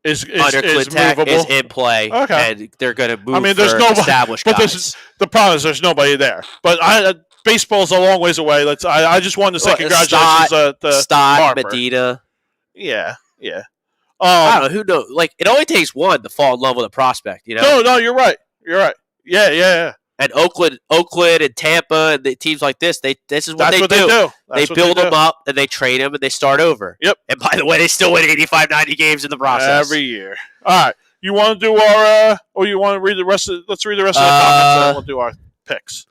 is movable. Is in play, and they're going to move. I mean, there's established guys. The problem is there's nobody there. But baseball's a long ways away. I just wanted to say congratulations to Stott, Harper. Medina. Yeah. I don't know who knows. Like it only takes one to fall in love with a prospect. You know? No, you're right. Yeah. And Oakland, and Tampa, and the teams like this, this is what they do. They build them up, and they trade them, and they start over. Yep. And by the way, they still win 85, 90 games in the process. Every year. All right. You want to do our or you want to read the rest of let's read the rest of the comments, and then we'll do our picks.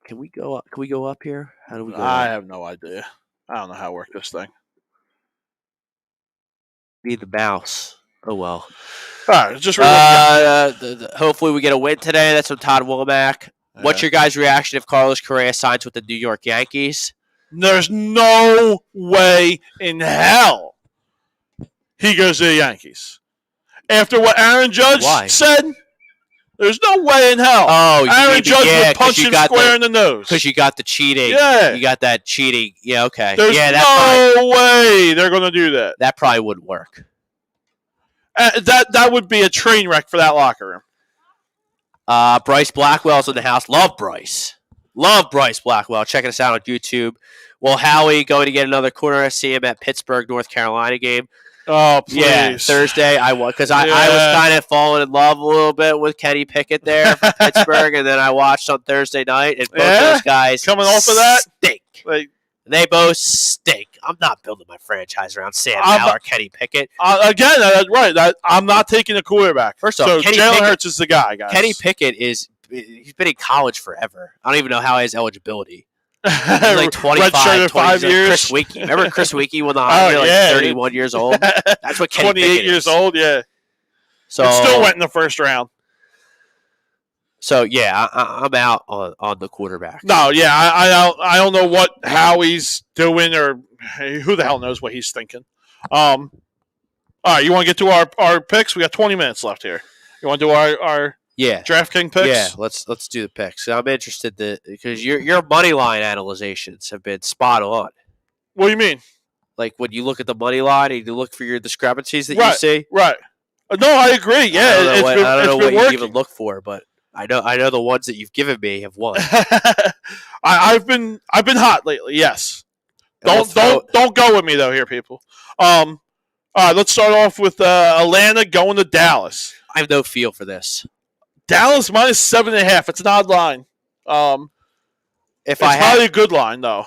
Can we go up? Can we go up here? How do we go I up? have no idea. I don't know how to work this thing. Need the mouse. Oh, well. All right, just hopefully we get a win today. That's from Todd Womack. Yeah. What's your guys' reaction if Carlos Correa signs with the New York Yankees? There's no way in hell he goes to the Yankees. After what Aaron Judge said, There's no way in hell. Oh, Aaron Judge would punch him square in the nose. Because you got the cheating. Yeah. You got that cheating. Yeah, okay. There's no way they're going to do that. That probably wouldn't work. That would be a train wreck for that locker room. Bryce Blackwell's in the house. Love Bryce. Love Bryce Blackwell. Checking us out on YouTube. Well, Howie going to get another corner. I see him at Pittsburgh, North Carolina game. Oh, please. Yeah, Thursday. I was kind of falling in love a little bit with Kenny Pickett there from Pittsburgh, and then I watched on Thursday night, and both those guys coming off of that stink. They both stink. I'm not building my franchise around Sam Howell or Kenny Pickett. Again, right. I'm not taking a quarterback. First off, Jalen Hurts is the guy, guys. Kenny Pickett he's been in college forever. I don't even know how he has eligibility. He's like 25, 5 years. Chris Wiki. Remember Chris Wiki won the Heisman, like 31 years old? That's what Kenny 28 Pickett years is. old, yeah. So it still went in the first round. So, yeah, I'm out on the quarterback. No, yeah, I don't know what Howie's doing or who the hell knows what he's thinking. All right, you want to get to our picks? We got 20 minutes left here. You want to do our DraftKings picks? Yeah, let's do the picks. I'm interested because your money line analyzations have been spot on. What do you mean? Like when you look at the money line and you look for your discrepancies that you see. Right. No, I agree. Yeah, I don't know what you working. even look for, but I know the ones that you've given me have won. I've been hot lately. Yes. Don't go with me though, here, people. All right, let's start off with Atlanta going to Dallas. I have no feel for this. Dallas minus 7.5. It's an odd line. It's probably a good line though.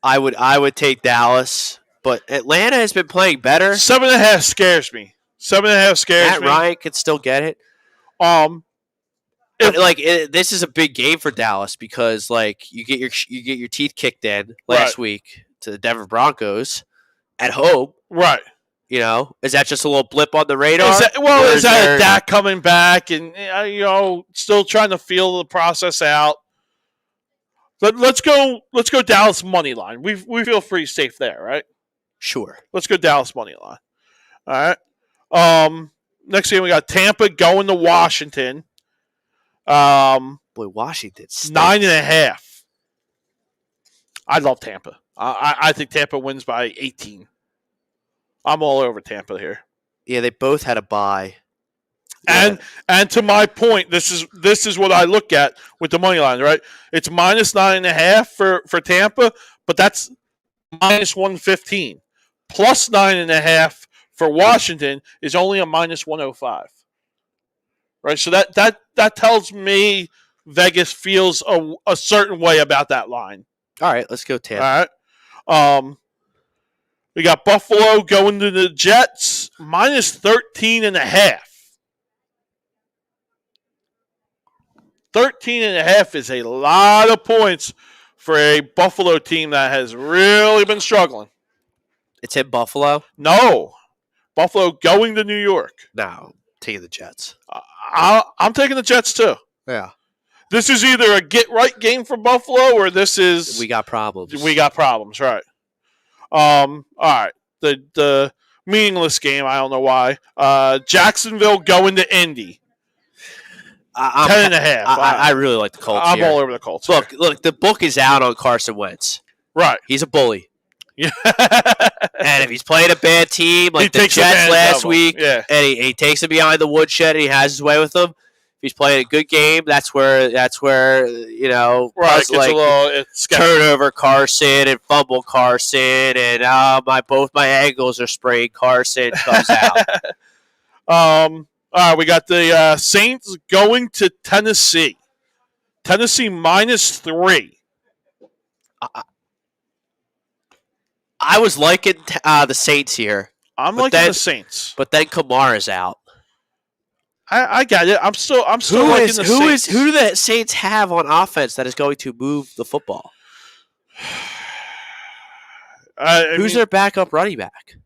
I would take Dallas, but Atlanta has been playing better. 7.5 scares me. 7.5 scares me. Matt Ryan could still get it. This is a big game for Dallas because you get your teeth kicked in last week to the Denver Broncos at home. Right. You know, is that just a little blip on the radar? Is that a Dak coming back and still trying to feel the process out? Let's go Dallas money line. We feel pretty safe there, right? Sure. Let's go Dallas money line. All right. Next game we got Tampa going to Washington. Boy, Washington's 9.5. I love Tampa. I think Tampa wins by 18. I'm all over Tampa here. Yeah, they both had a bye. And to my point, this is what I look at with the money line, right? It's minus 9.5 for Tampa, but that's minus 115. Plus 9.5 for Washington is only a minus 105. Right? So that tells me Vegas feels a certain way about that line. All right, let's go Tampa. All right. We got Buffalo going to the Jets, minus 13.5. 13.5 is a lot of points for a Buffalo team that has really been struggling. It's in Buffalo? No. Buffalo going to New York. No, taking the Jets. I'm taking the Jets too. Yeah. This is either a get-right game for Buffalo or this is... We got problems. We got problems, right. All right. The meaningless game, I don't know why. Jacksonville going to Indy. 10.5. I really like the Colts I'm here. all over the Colts. Look, the book is out on Carson Wentz. Right. He's a bully. Yeah. And if he's playing a bad team like the Jets last week, and he takes him behind the woodshed and he has his way with them, if he's playing a good game, that's where right, turnover Carson and fumble Carson and both my ankles are sprained Carson comes out. All right, we got the Saints going to Tennessee. Tennessee minus 3. I was liking the Saints here. I'm liking the Saints, but then Kamara's out. I got it. I'm still liking the Saints. Who do the Saints have on offense that is going to move the football? Who's their backup running back?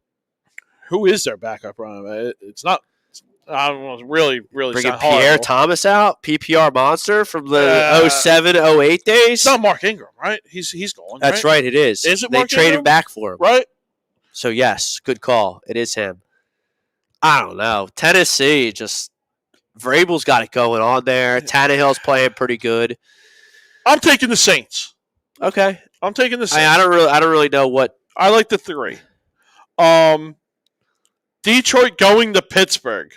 Who is their backup running back? It's not. I don't know. Really bringing Pierre Thomas out, PPR monster from the 07, 08 days. It's not Mark Ingram, right? He's going. That's right. It is. Is it? They Mark traded Ingram? back for him, right? So yes, good call. It is him. I don't know. Tennessee just Vrabel's got it going on there. Tannehill's playing pretty good. I'm taking the Saints. Okay. I'm taking the Saints. I don't really know what. I like the 3. Detroit going to Pittsburgh.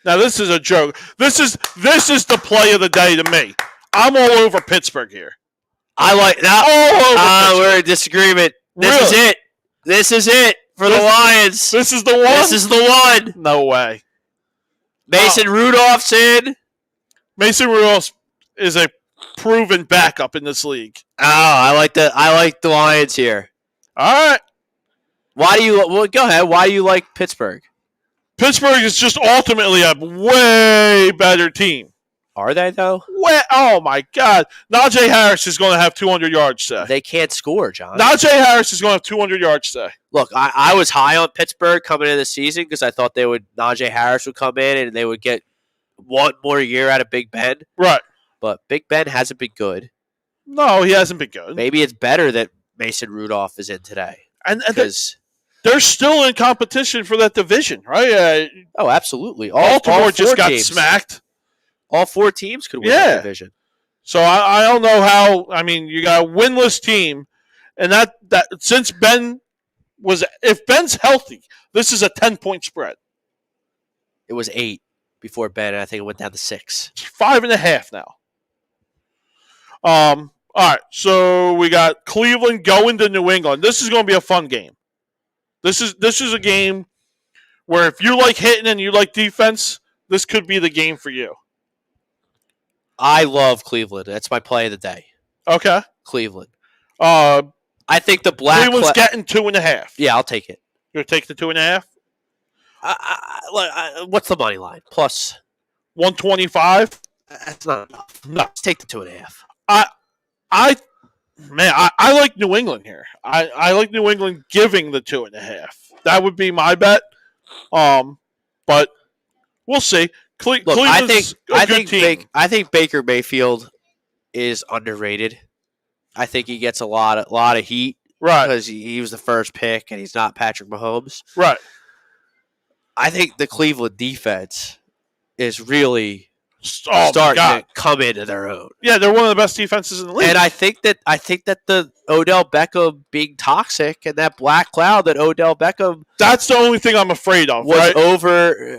Now this is a joke. This is the play of the day to me. I'm all over Pittsburgh here. I like that. All over we're in disagreement. This Really? is it. This is it for the Lions. This is the one? This is the one. No way. Mason Rudolph's in. Mason Rudolph is a proven backup in this league. Oh, I like the Lions here. All right. Why do you? Well, go ahead. Why do you like Pittsburgh? Pittsburgh is just ultimately a way better team. Are they though? Oh my God! Najee Harris is going to have 200 yards today. They can't score, John. Najee Harris is going to have 200 yards today. Look, I was high on Pittsburgh coming into the season because I thought Najee Harris would come in and they would get one more year out of Big Ben. Right. But Big Ben hasn't been good. No, he hasn't been good. Maybe it's better that Mason Rudolph is in today. And they're still in competition for that division, right? Oh, absolutely. Baltimore just got teams. smacked. All 4 teams could win that division. So I don't know how. I mean, you got a winless team, and that since if Ben's healthy, this is a 10-point spread. It was 8 before Ben, and I think it went down to 6. It's 5.5 now. All right, so we got Cleveland going to New England. This is going to be a fun game. This is a game where if you like hitting and you like defense, this could be the game for you. I love Cleveland. That's my play of the day. Okay. Cleveland. I think the Cleveland's getting 2.5. Yeah, I'll take it. You'll take the 2.5? What's the money line? Plus 125? That's not enough. No. Let's take the 2.5. I like New England here. I like New England giving the 2.5. That would be my bet. But we'll see. Cleveland's a good team. I think Baker Mayfield is underrated. I think he gets a lot of heat, right? Because he was the first pick and he's not Patrick Mahomes, right? I think the Cleveland defense is really starting to come into their own. Yeah, they're one of the best defenses in the league. And I think that the Odell Beckham being toxic and that black cloud that Odell Beckham that's the only thing I'm afraid of. Was right?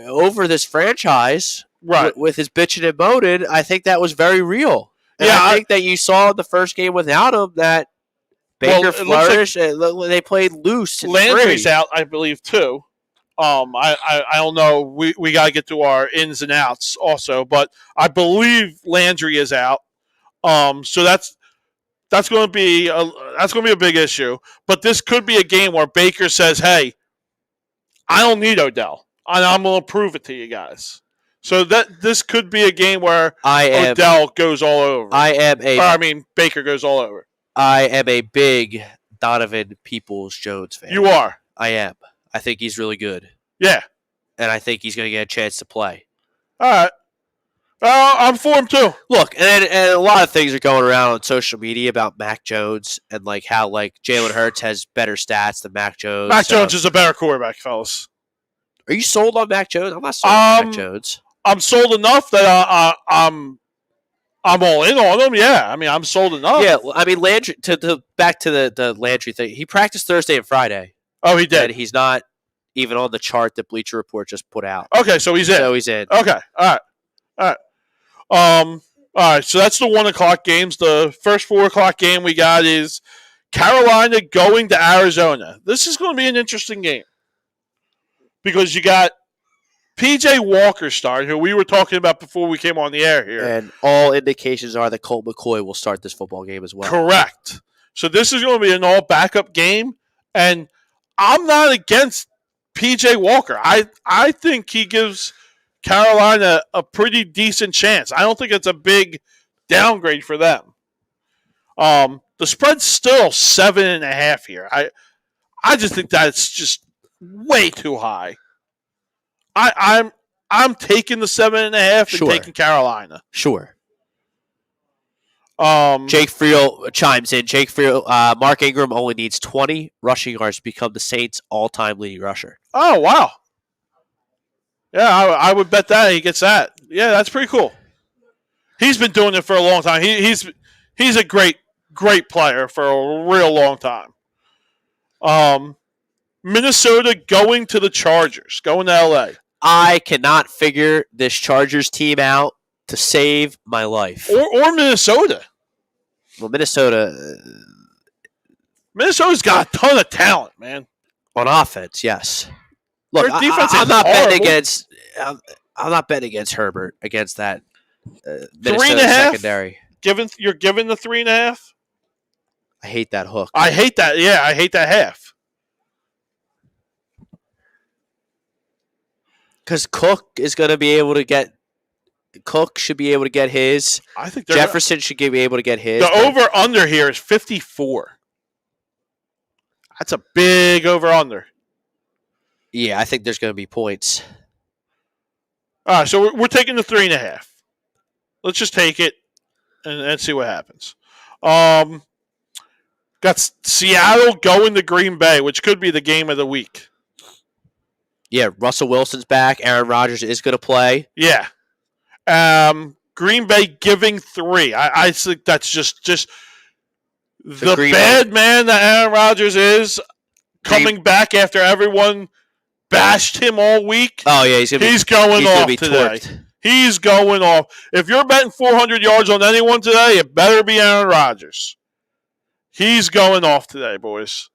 over this franchise, right? With his bitching and moaning, I think that was very real. And yeah, I think that you saw in the first game without him that Baker flourished. Like they played loose. Landry's out, I believe, too. I don't know. We got to get to our ins and outs also, but I believe Landry is out. So that's going to be a big issue. But this could be a game where Baker says, "Hey, I don't need Odell, and I'm going to prove it to you guys." So this could be a game where Odell goes all over. Baker goes all over. I am a big Donovan Peoples-Jones fan. You are. I am. I think he's really good. Yeah. And I think he's going to get a chance to play. All right. I'm for him too. Look, and a lot of things are going around on social media about Mac Jones and like how like Jalen Hurts has better stats than Mac Jones. Mac Jones is a better quarterback, fellas. Are you sold on Mac Jones? I'm not sold on Mac Jones. I'm sold enough that I'm all in on him. Yeah, I mean I'm sold enough. Yeah, I mean Landry. Back to the Landry thing. He practiced Thursday and Friday. Oh, he did. And he's not even on the chart that Bleacher Report just put out. Okay, so he's in. Okay, all right. So that's the 1:00 games. The first 4:00 game we got is Carolina going to Arizona. This is going to be an interesting game because you got P.J. Walker starting, who we were talking about before we came on the air here. And all indications are that Colt McCoy will start this football game as well. Correct. So this is going to be an all-backup game, and I'm not against P.J. Walker. I think he gives Carolina a pretty decent chance. I don't think it's a big downgrade for them. The spread's still 7.5 here. I just think that's just way too high. I'm taking the 7.5 and taking Carolina. Sure. Jake Friel chimes in. Jake Friel, Mark Ingram only needs 20 rushing yards to become the Saints' all-time leading rusher. Oh, wow. Yeah, I would bet that he gets that. Yeah, that's pretty cool. He's been doing it for a long time. He's a great player for a real long time. Minnesota going to the Chargers, going to LA. I cannot figure this Chargers team out to save my life. Or Minnesota. Well, Minnesota's got a ton of talent, man. On offense, yes. Look, Their defense I'm is not horrible. betting against. I'm not betting against Herbert against that Minnesota 3.5? secondary. You're giving the 3.5. I hate that hook. I hate that. Yeah, I hate that half. Because Cook is going to be able to get. Cook should be able to get his. I think Jefferson should be able to get his. The over under here is 54. That's a big over under. Yeah, I think there's going to be points. All right, so we're taking the 3.5. Let's just take it and see what happens. Got Seattle going to Green Bay, which could be the game of the week. Yeah, Russell Wilson's back. Aaron Rodgers is going to play. Yeah. Green Bay giving 3. I think that's just the bad man that Aaron Rodgers is coming back after everyone bashed him all week. Oh, yeah, he's going off today. Torqued. He's going off. If you're betting 400 yards on anyone today, it better be Aaron Rodgers. He's going off today, boys.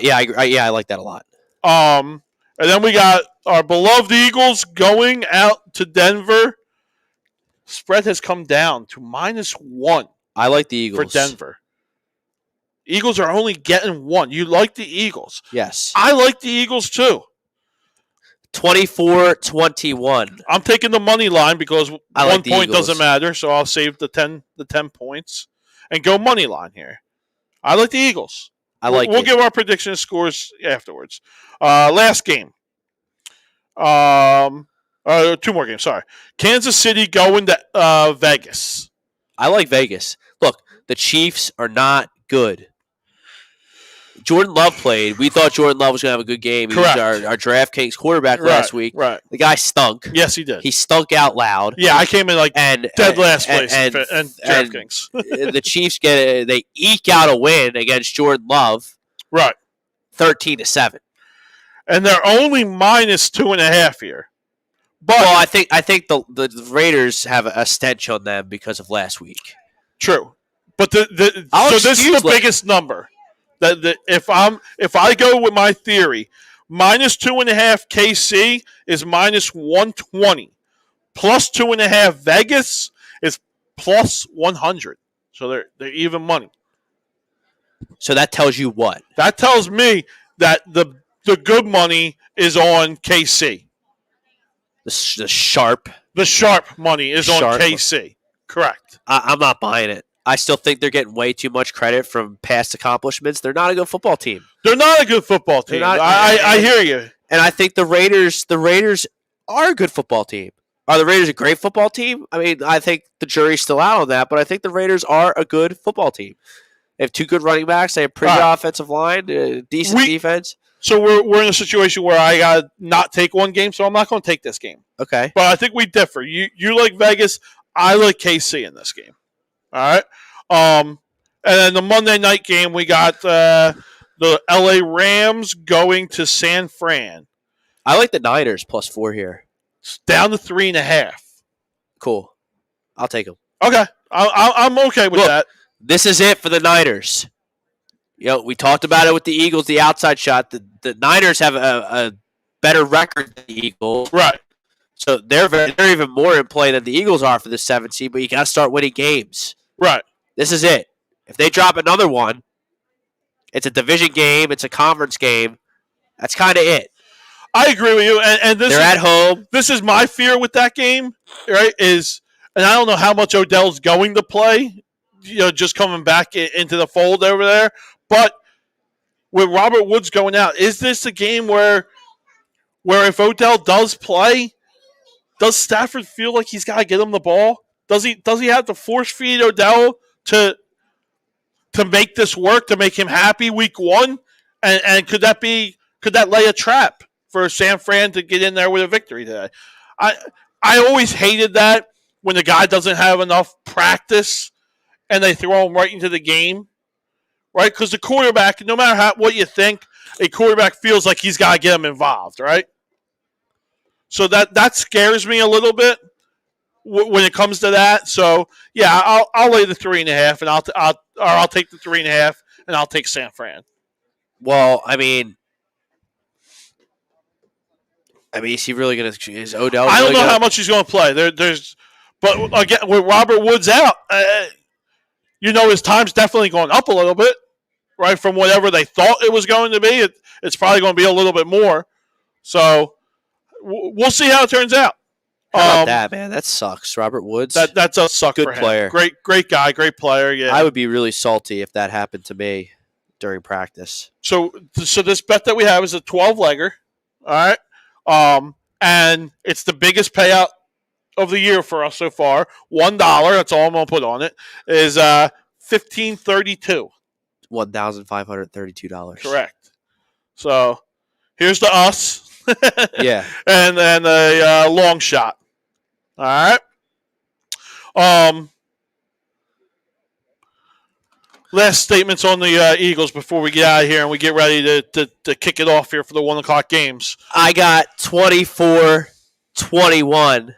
Yeah, I like that a lot. And then we got our beloved Eagles going out to Denver. Spread has come down to -1. I like the Eagles. For Denver. Eagles are only getting 1. You like the Eagles? Yes. I like the Eagles too. 24-21. I'm taking the money line because 1 point Eagles. doesn't matter, so I'll save the 10 points and go money line here. I like the Eagles. We'll give our prediction scores afterwards. Last game. 2 more games, sorry. Kansas City going to Vegas. I like Vegas. Look, the Chiefs are not good. Jordan Love played. We thought Jordan Love was going to have a good game. He was our DraftKings quarterback last week. Right. The guy stunk. Yes, he did. He stunk out loud. Yeah, I came in dead last place and DraftKings. The Chiefs they eke out a win against Jordan Love. Right. 13-7. And they're only -2.5 here. But I think the Raiders have a stench on them because of last week. True. But this is the biggest number. That if I go with my theory, -2.5 KC is -120, +2.5 Vegas is +100. So they're even money. So that tells you what? That tells me that the good money is on KC. The sharp money is on KC. Correct. I'm not buying it. I still think they're getting way too much credit from past accomplishments. They're not a good football team. They're not a good football team. I hear you. And I think the Raiders are a good football team. Are the Raiders a great football team? I mean, I think the jury's still out on that, but I think the Raiders are a good football team. They have 2 good running backs. They have pretty good offensive line, decent defense. So we're in a situation where I got to not take one game, so I'm not going to take this game. Okay. But I think we differ. You like Vegas. I like KC in this game. All right. And then the Monday night game, we got the LA Rams going to San Fran. I like the Niners +4 here. It's down to 3.5. Cool. I'll take them. Okay. I'm okay with that. This is it for the Niners. We talked about it with the Eagles, the outside shot. The Niners have a better record than the Eagles. Right. So they're even more in play than the Eagles are for the 7th seed, but you got to start winning games. Right. This is it. If they drop another one, it's a division game, it's a conference game. That's kind of it. I agree with you. And they're at home. This is my fear with that game, right? And I don't know how much Odell's going to play, just coming back into the fold over there. But with Robert Woods going out, is this a game where if Odell does play, does Stafford feel like he's got to get him the ball? Does he have to force feed Odell to make this work, to make him happy week 1? And could that lay a trap for San Fran to get in there with a victory today. I always hated that when the guy doesn't have enough practice and they throw him right into the game, right? Because the quarterback, no matter what you think, a quarterback feels like he's got to get him involved, right? So that scares me a little bit when it comes to that. So yeah, I'll lay the 3.5, and I'll take the 3.5, and I'll take San Fran. Well, I mean, is he really going to? Is Odell? I don't know how much he's going to play. But again, with Robert Woods out, his time's definitely going up a little bit, right? From whatever they thought it was going to be, it's probably going to be a little bit more. So we'll see how it turns out. How about that, man? That sucks. Robert Woods. That does suck. Good for him. player. Great guy. Great player. Yeah. I would be really salty if that happened to me during practice. So this bet that we have is a 12-legger. All right. And it's the biggest payout of the year for us so far. $1. That's all I'm gonna put on it. Is $1,532. $1,532. Correct. So here's to us. Yeah. And then a long shot. All right. Last statements on the Eagles before we get out of here and we get ready to kick it off here for the 1 o'clock games. I got 24-21.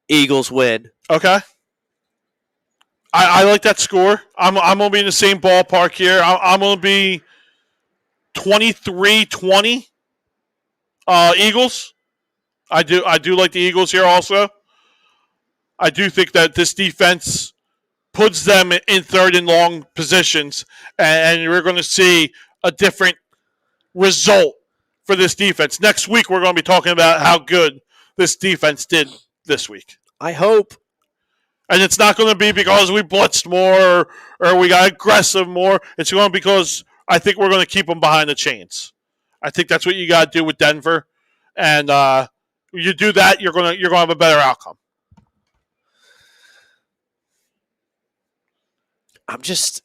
Eagles win. Okay. I like that score. I'm going to be in the same ballpark here. I'm going to be 23-20 Eagles. I do like the Eagles here also. I do think that this defense puts them in third and long positions, and we're going to see a different result for this defense. Next week, we're going to be talking about how good this defense did this week. I hope. And it's not going to be because we blitzed more or we got aggressive more. It's going to be because I think we're going to keep them behind the chains. I think that's what you got to do with Denver. And you do that, you're going to have a better outcome. I'm just.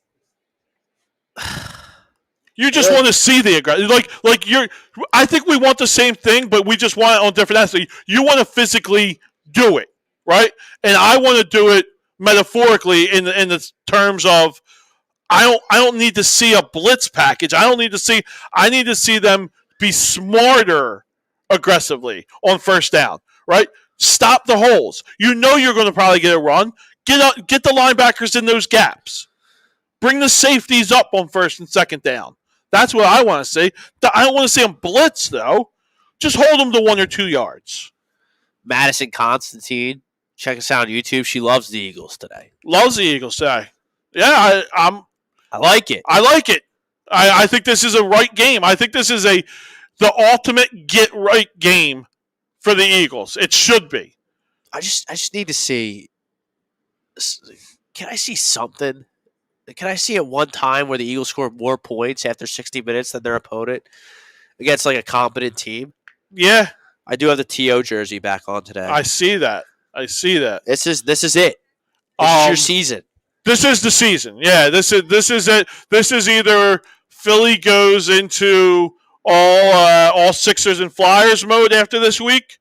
You just want to see the aggression. I think we want the same thing, but we just want it on different aspects. You want to physically do it, right? And I want to do it metaphorically in the terms of I don't need to see a blitz package. I need to see them be smarter aggressively on first down, right? Stop the holes. You know you're going to probably get a run. Get the linebackers in those gaps. Bring the safeties up on first and second down. That's what I want to see. I don't want to see them blitz, though. Just hold them to 1 or 2 yards. Madison Constantine, check us out on YouTube. She loves the Eagles today. Loves the Eagles today. Yeah, I like it. I like it. I think this is a right game. I think this is the ultimate get-right game for the Eagles. It should be. I just need to see. Can I see something? Can I see at one time where the Eagles score more points after 60 minutes than their opponent against like a competent team? Yeah. I do have the TO jersey back on today. I see that. This is it. This is your season. This is the season. Yeah, this is it. This is either Philly goes into all Sixers and Flyers mode after this week,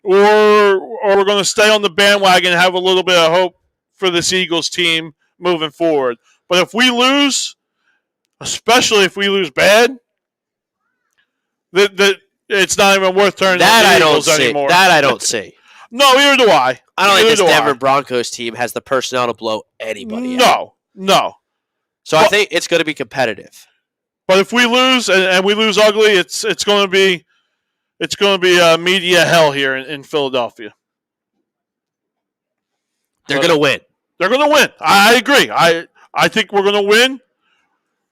or we're going to stay on the bandwagon and have a little bit of hope for this Eagles team moving forward. But if we lose, especially if we lose bad, it's not even worth turning to the Eagles anymore. That I don't see. No, neither do I. I don't think this Denver Broncos team has the personnel to blow anybody out. No. So I think it's going to be competitive. But if we lose and we lose ugly, it's going to be media hell here in Philadelphia. They're going to win. They're going to win. I agree. I think we're going to win.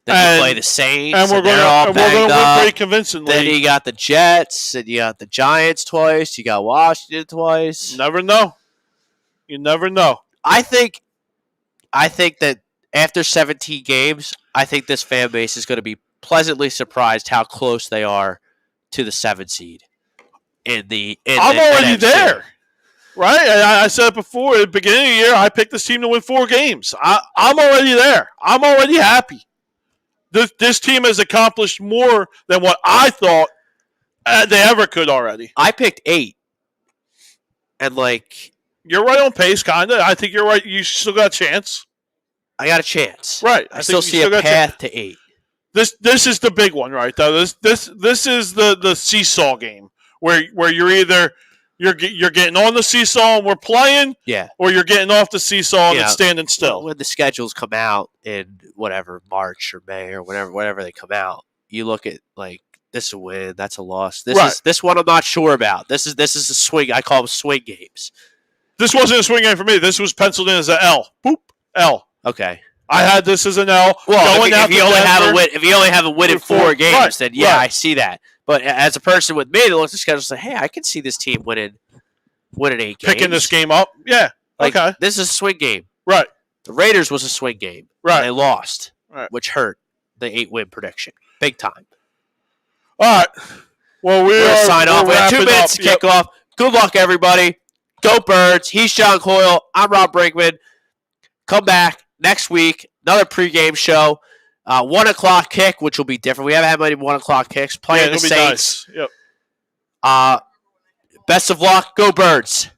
Then you play the Saints, and we're going to win pretty convincingly. Then you got the Jets, and you got the Giants twice. You got Washington twice. You never know. I think that after 17 games, I think this fan base is going to be pleasantly surprised how close they are to the 7 seed. I'm already there. Right? I said it before, at the beginning of the year, I picked this team to win 4 games. I'm already there. I'm already happy. This team has accomplished more than what I thought They ever could already. I picked 8. And, you're right on pace, kind of. I think you're right. You still got a chance. I got a chance. Right. I still see a path to 8. This is the big one, right? Though this is the seesaw game where you're either you're getting on the seesaw and we're playing, or you're getting off the seesaw and it's standing still. When the schedules come out in March or May or whatever they come out, you look at this is a win, that's a loss. This one I'm not sure about. This is a swing. I call them swing games. This wasn't a swing game for me. This was penciled in as an L. Boop, L. Okay. I had this as an L. Well, if you only have a win in 4 games, then I see that. But as a person with me that looks at the schedule and say, hey, I can see this team winning 8 games. Picking this game up? Yeah. Okay. This is a swing game. Right. The Raiders was a swing game. Right. And they lost, which hurt the 8-win prediction. Big time. All right. Well, we'll sign off. We have 2 minutes to kick off. Good luck, everybody. Go Birds. He's John Coyle. I'm Rob Brinkman. Come back next week. Another pregame show. 1 o'clock kick, which will be different. We haven't had many 1 o'clock kicks. Playing the Saints. Nice. Yep. Best of luck. Go Birds.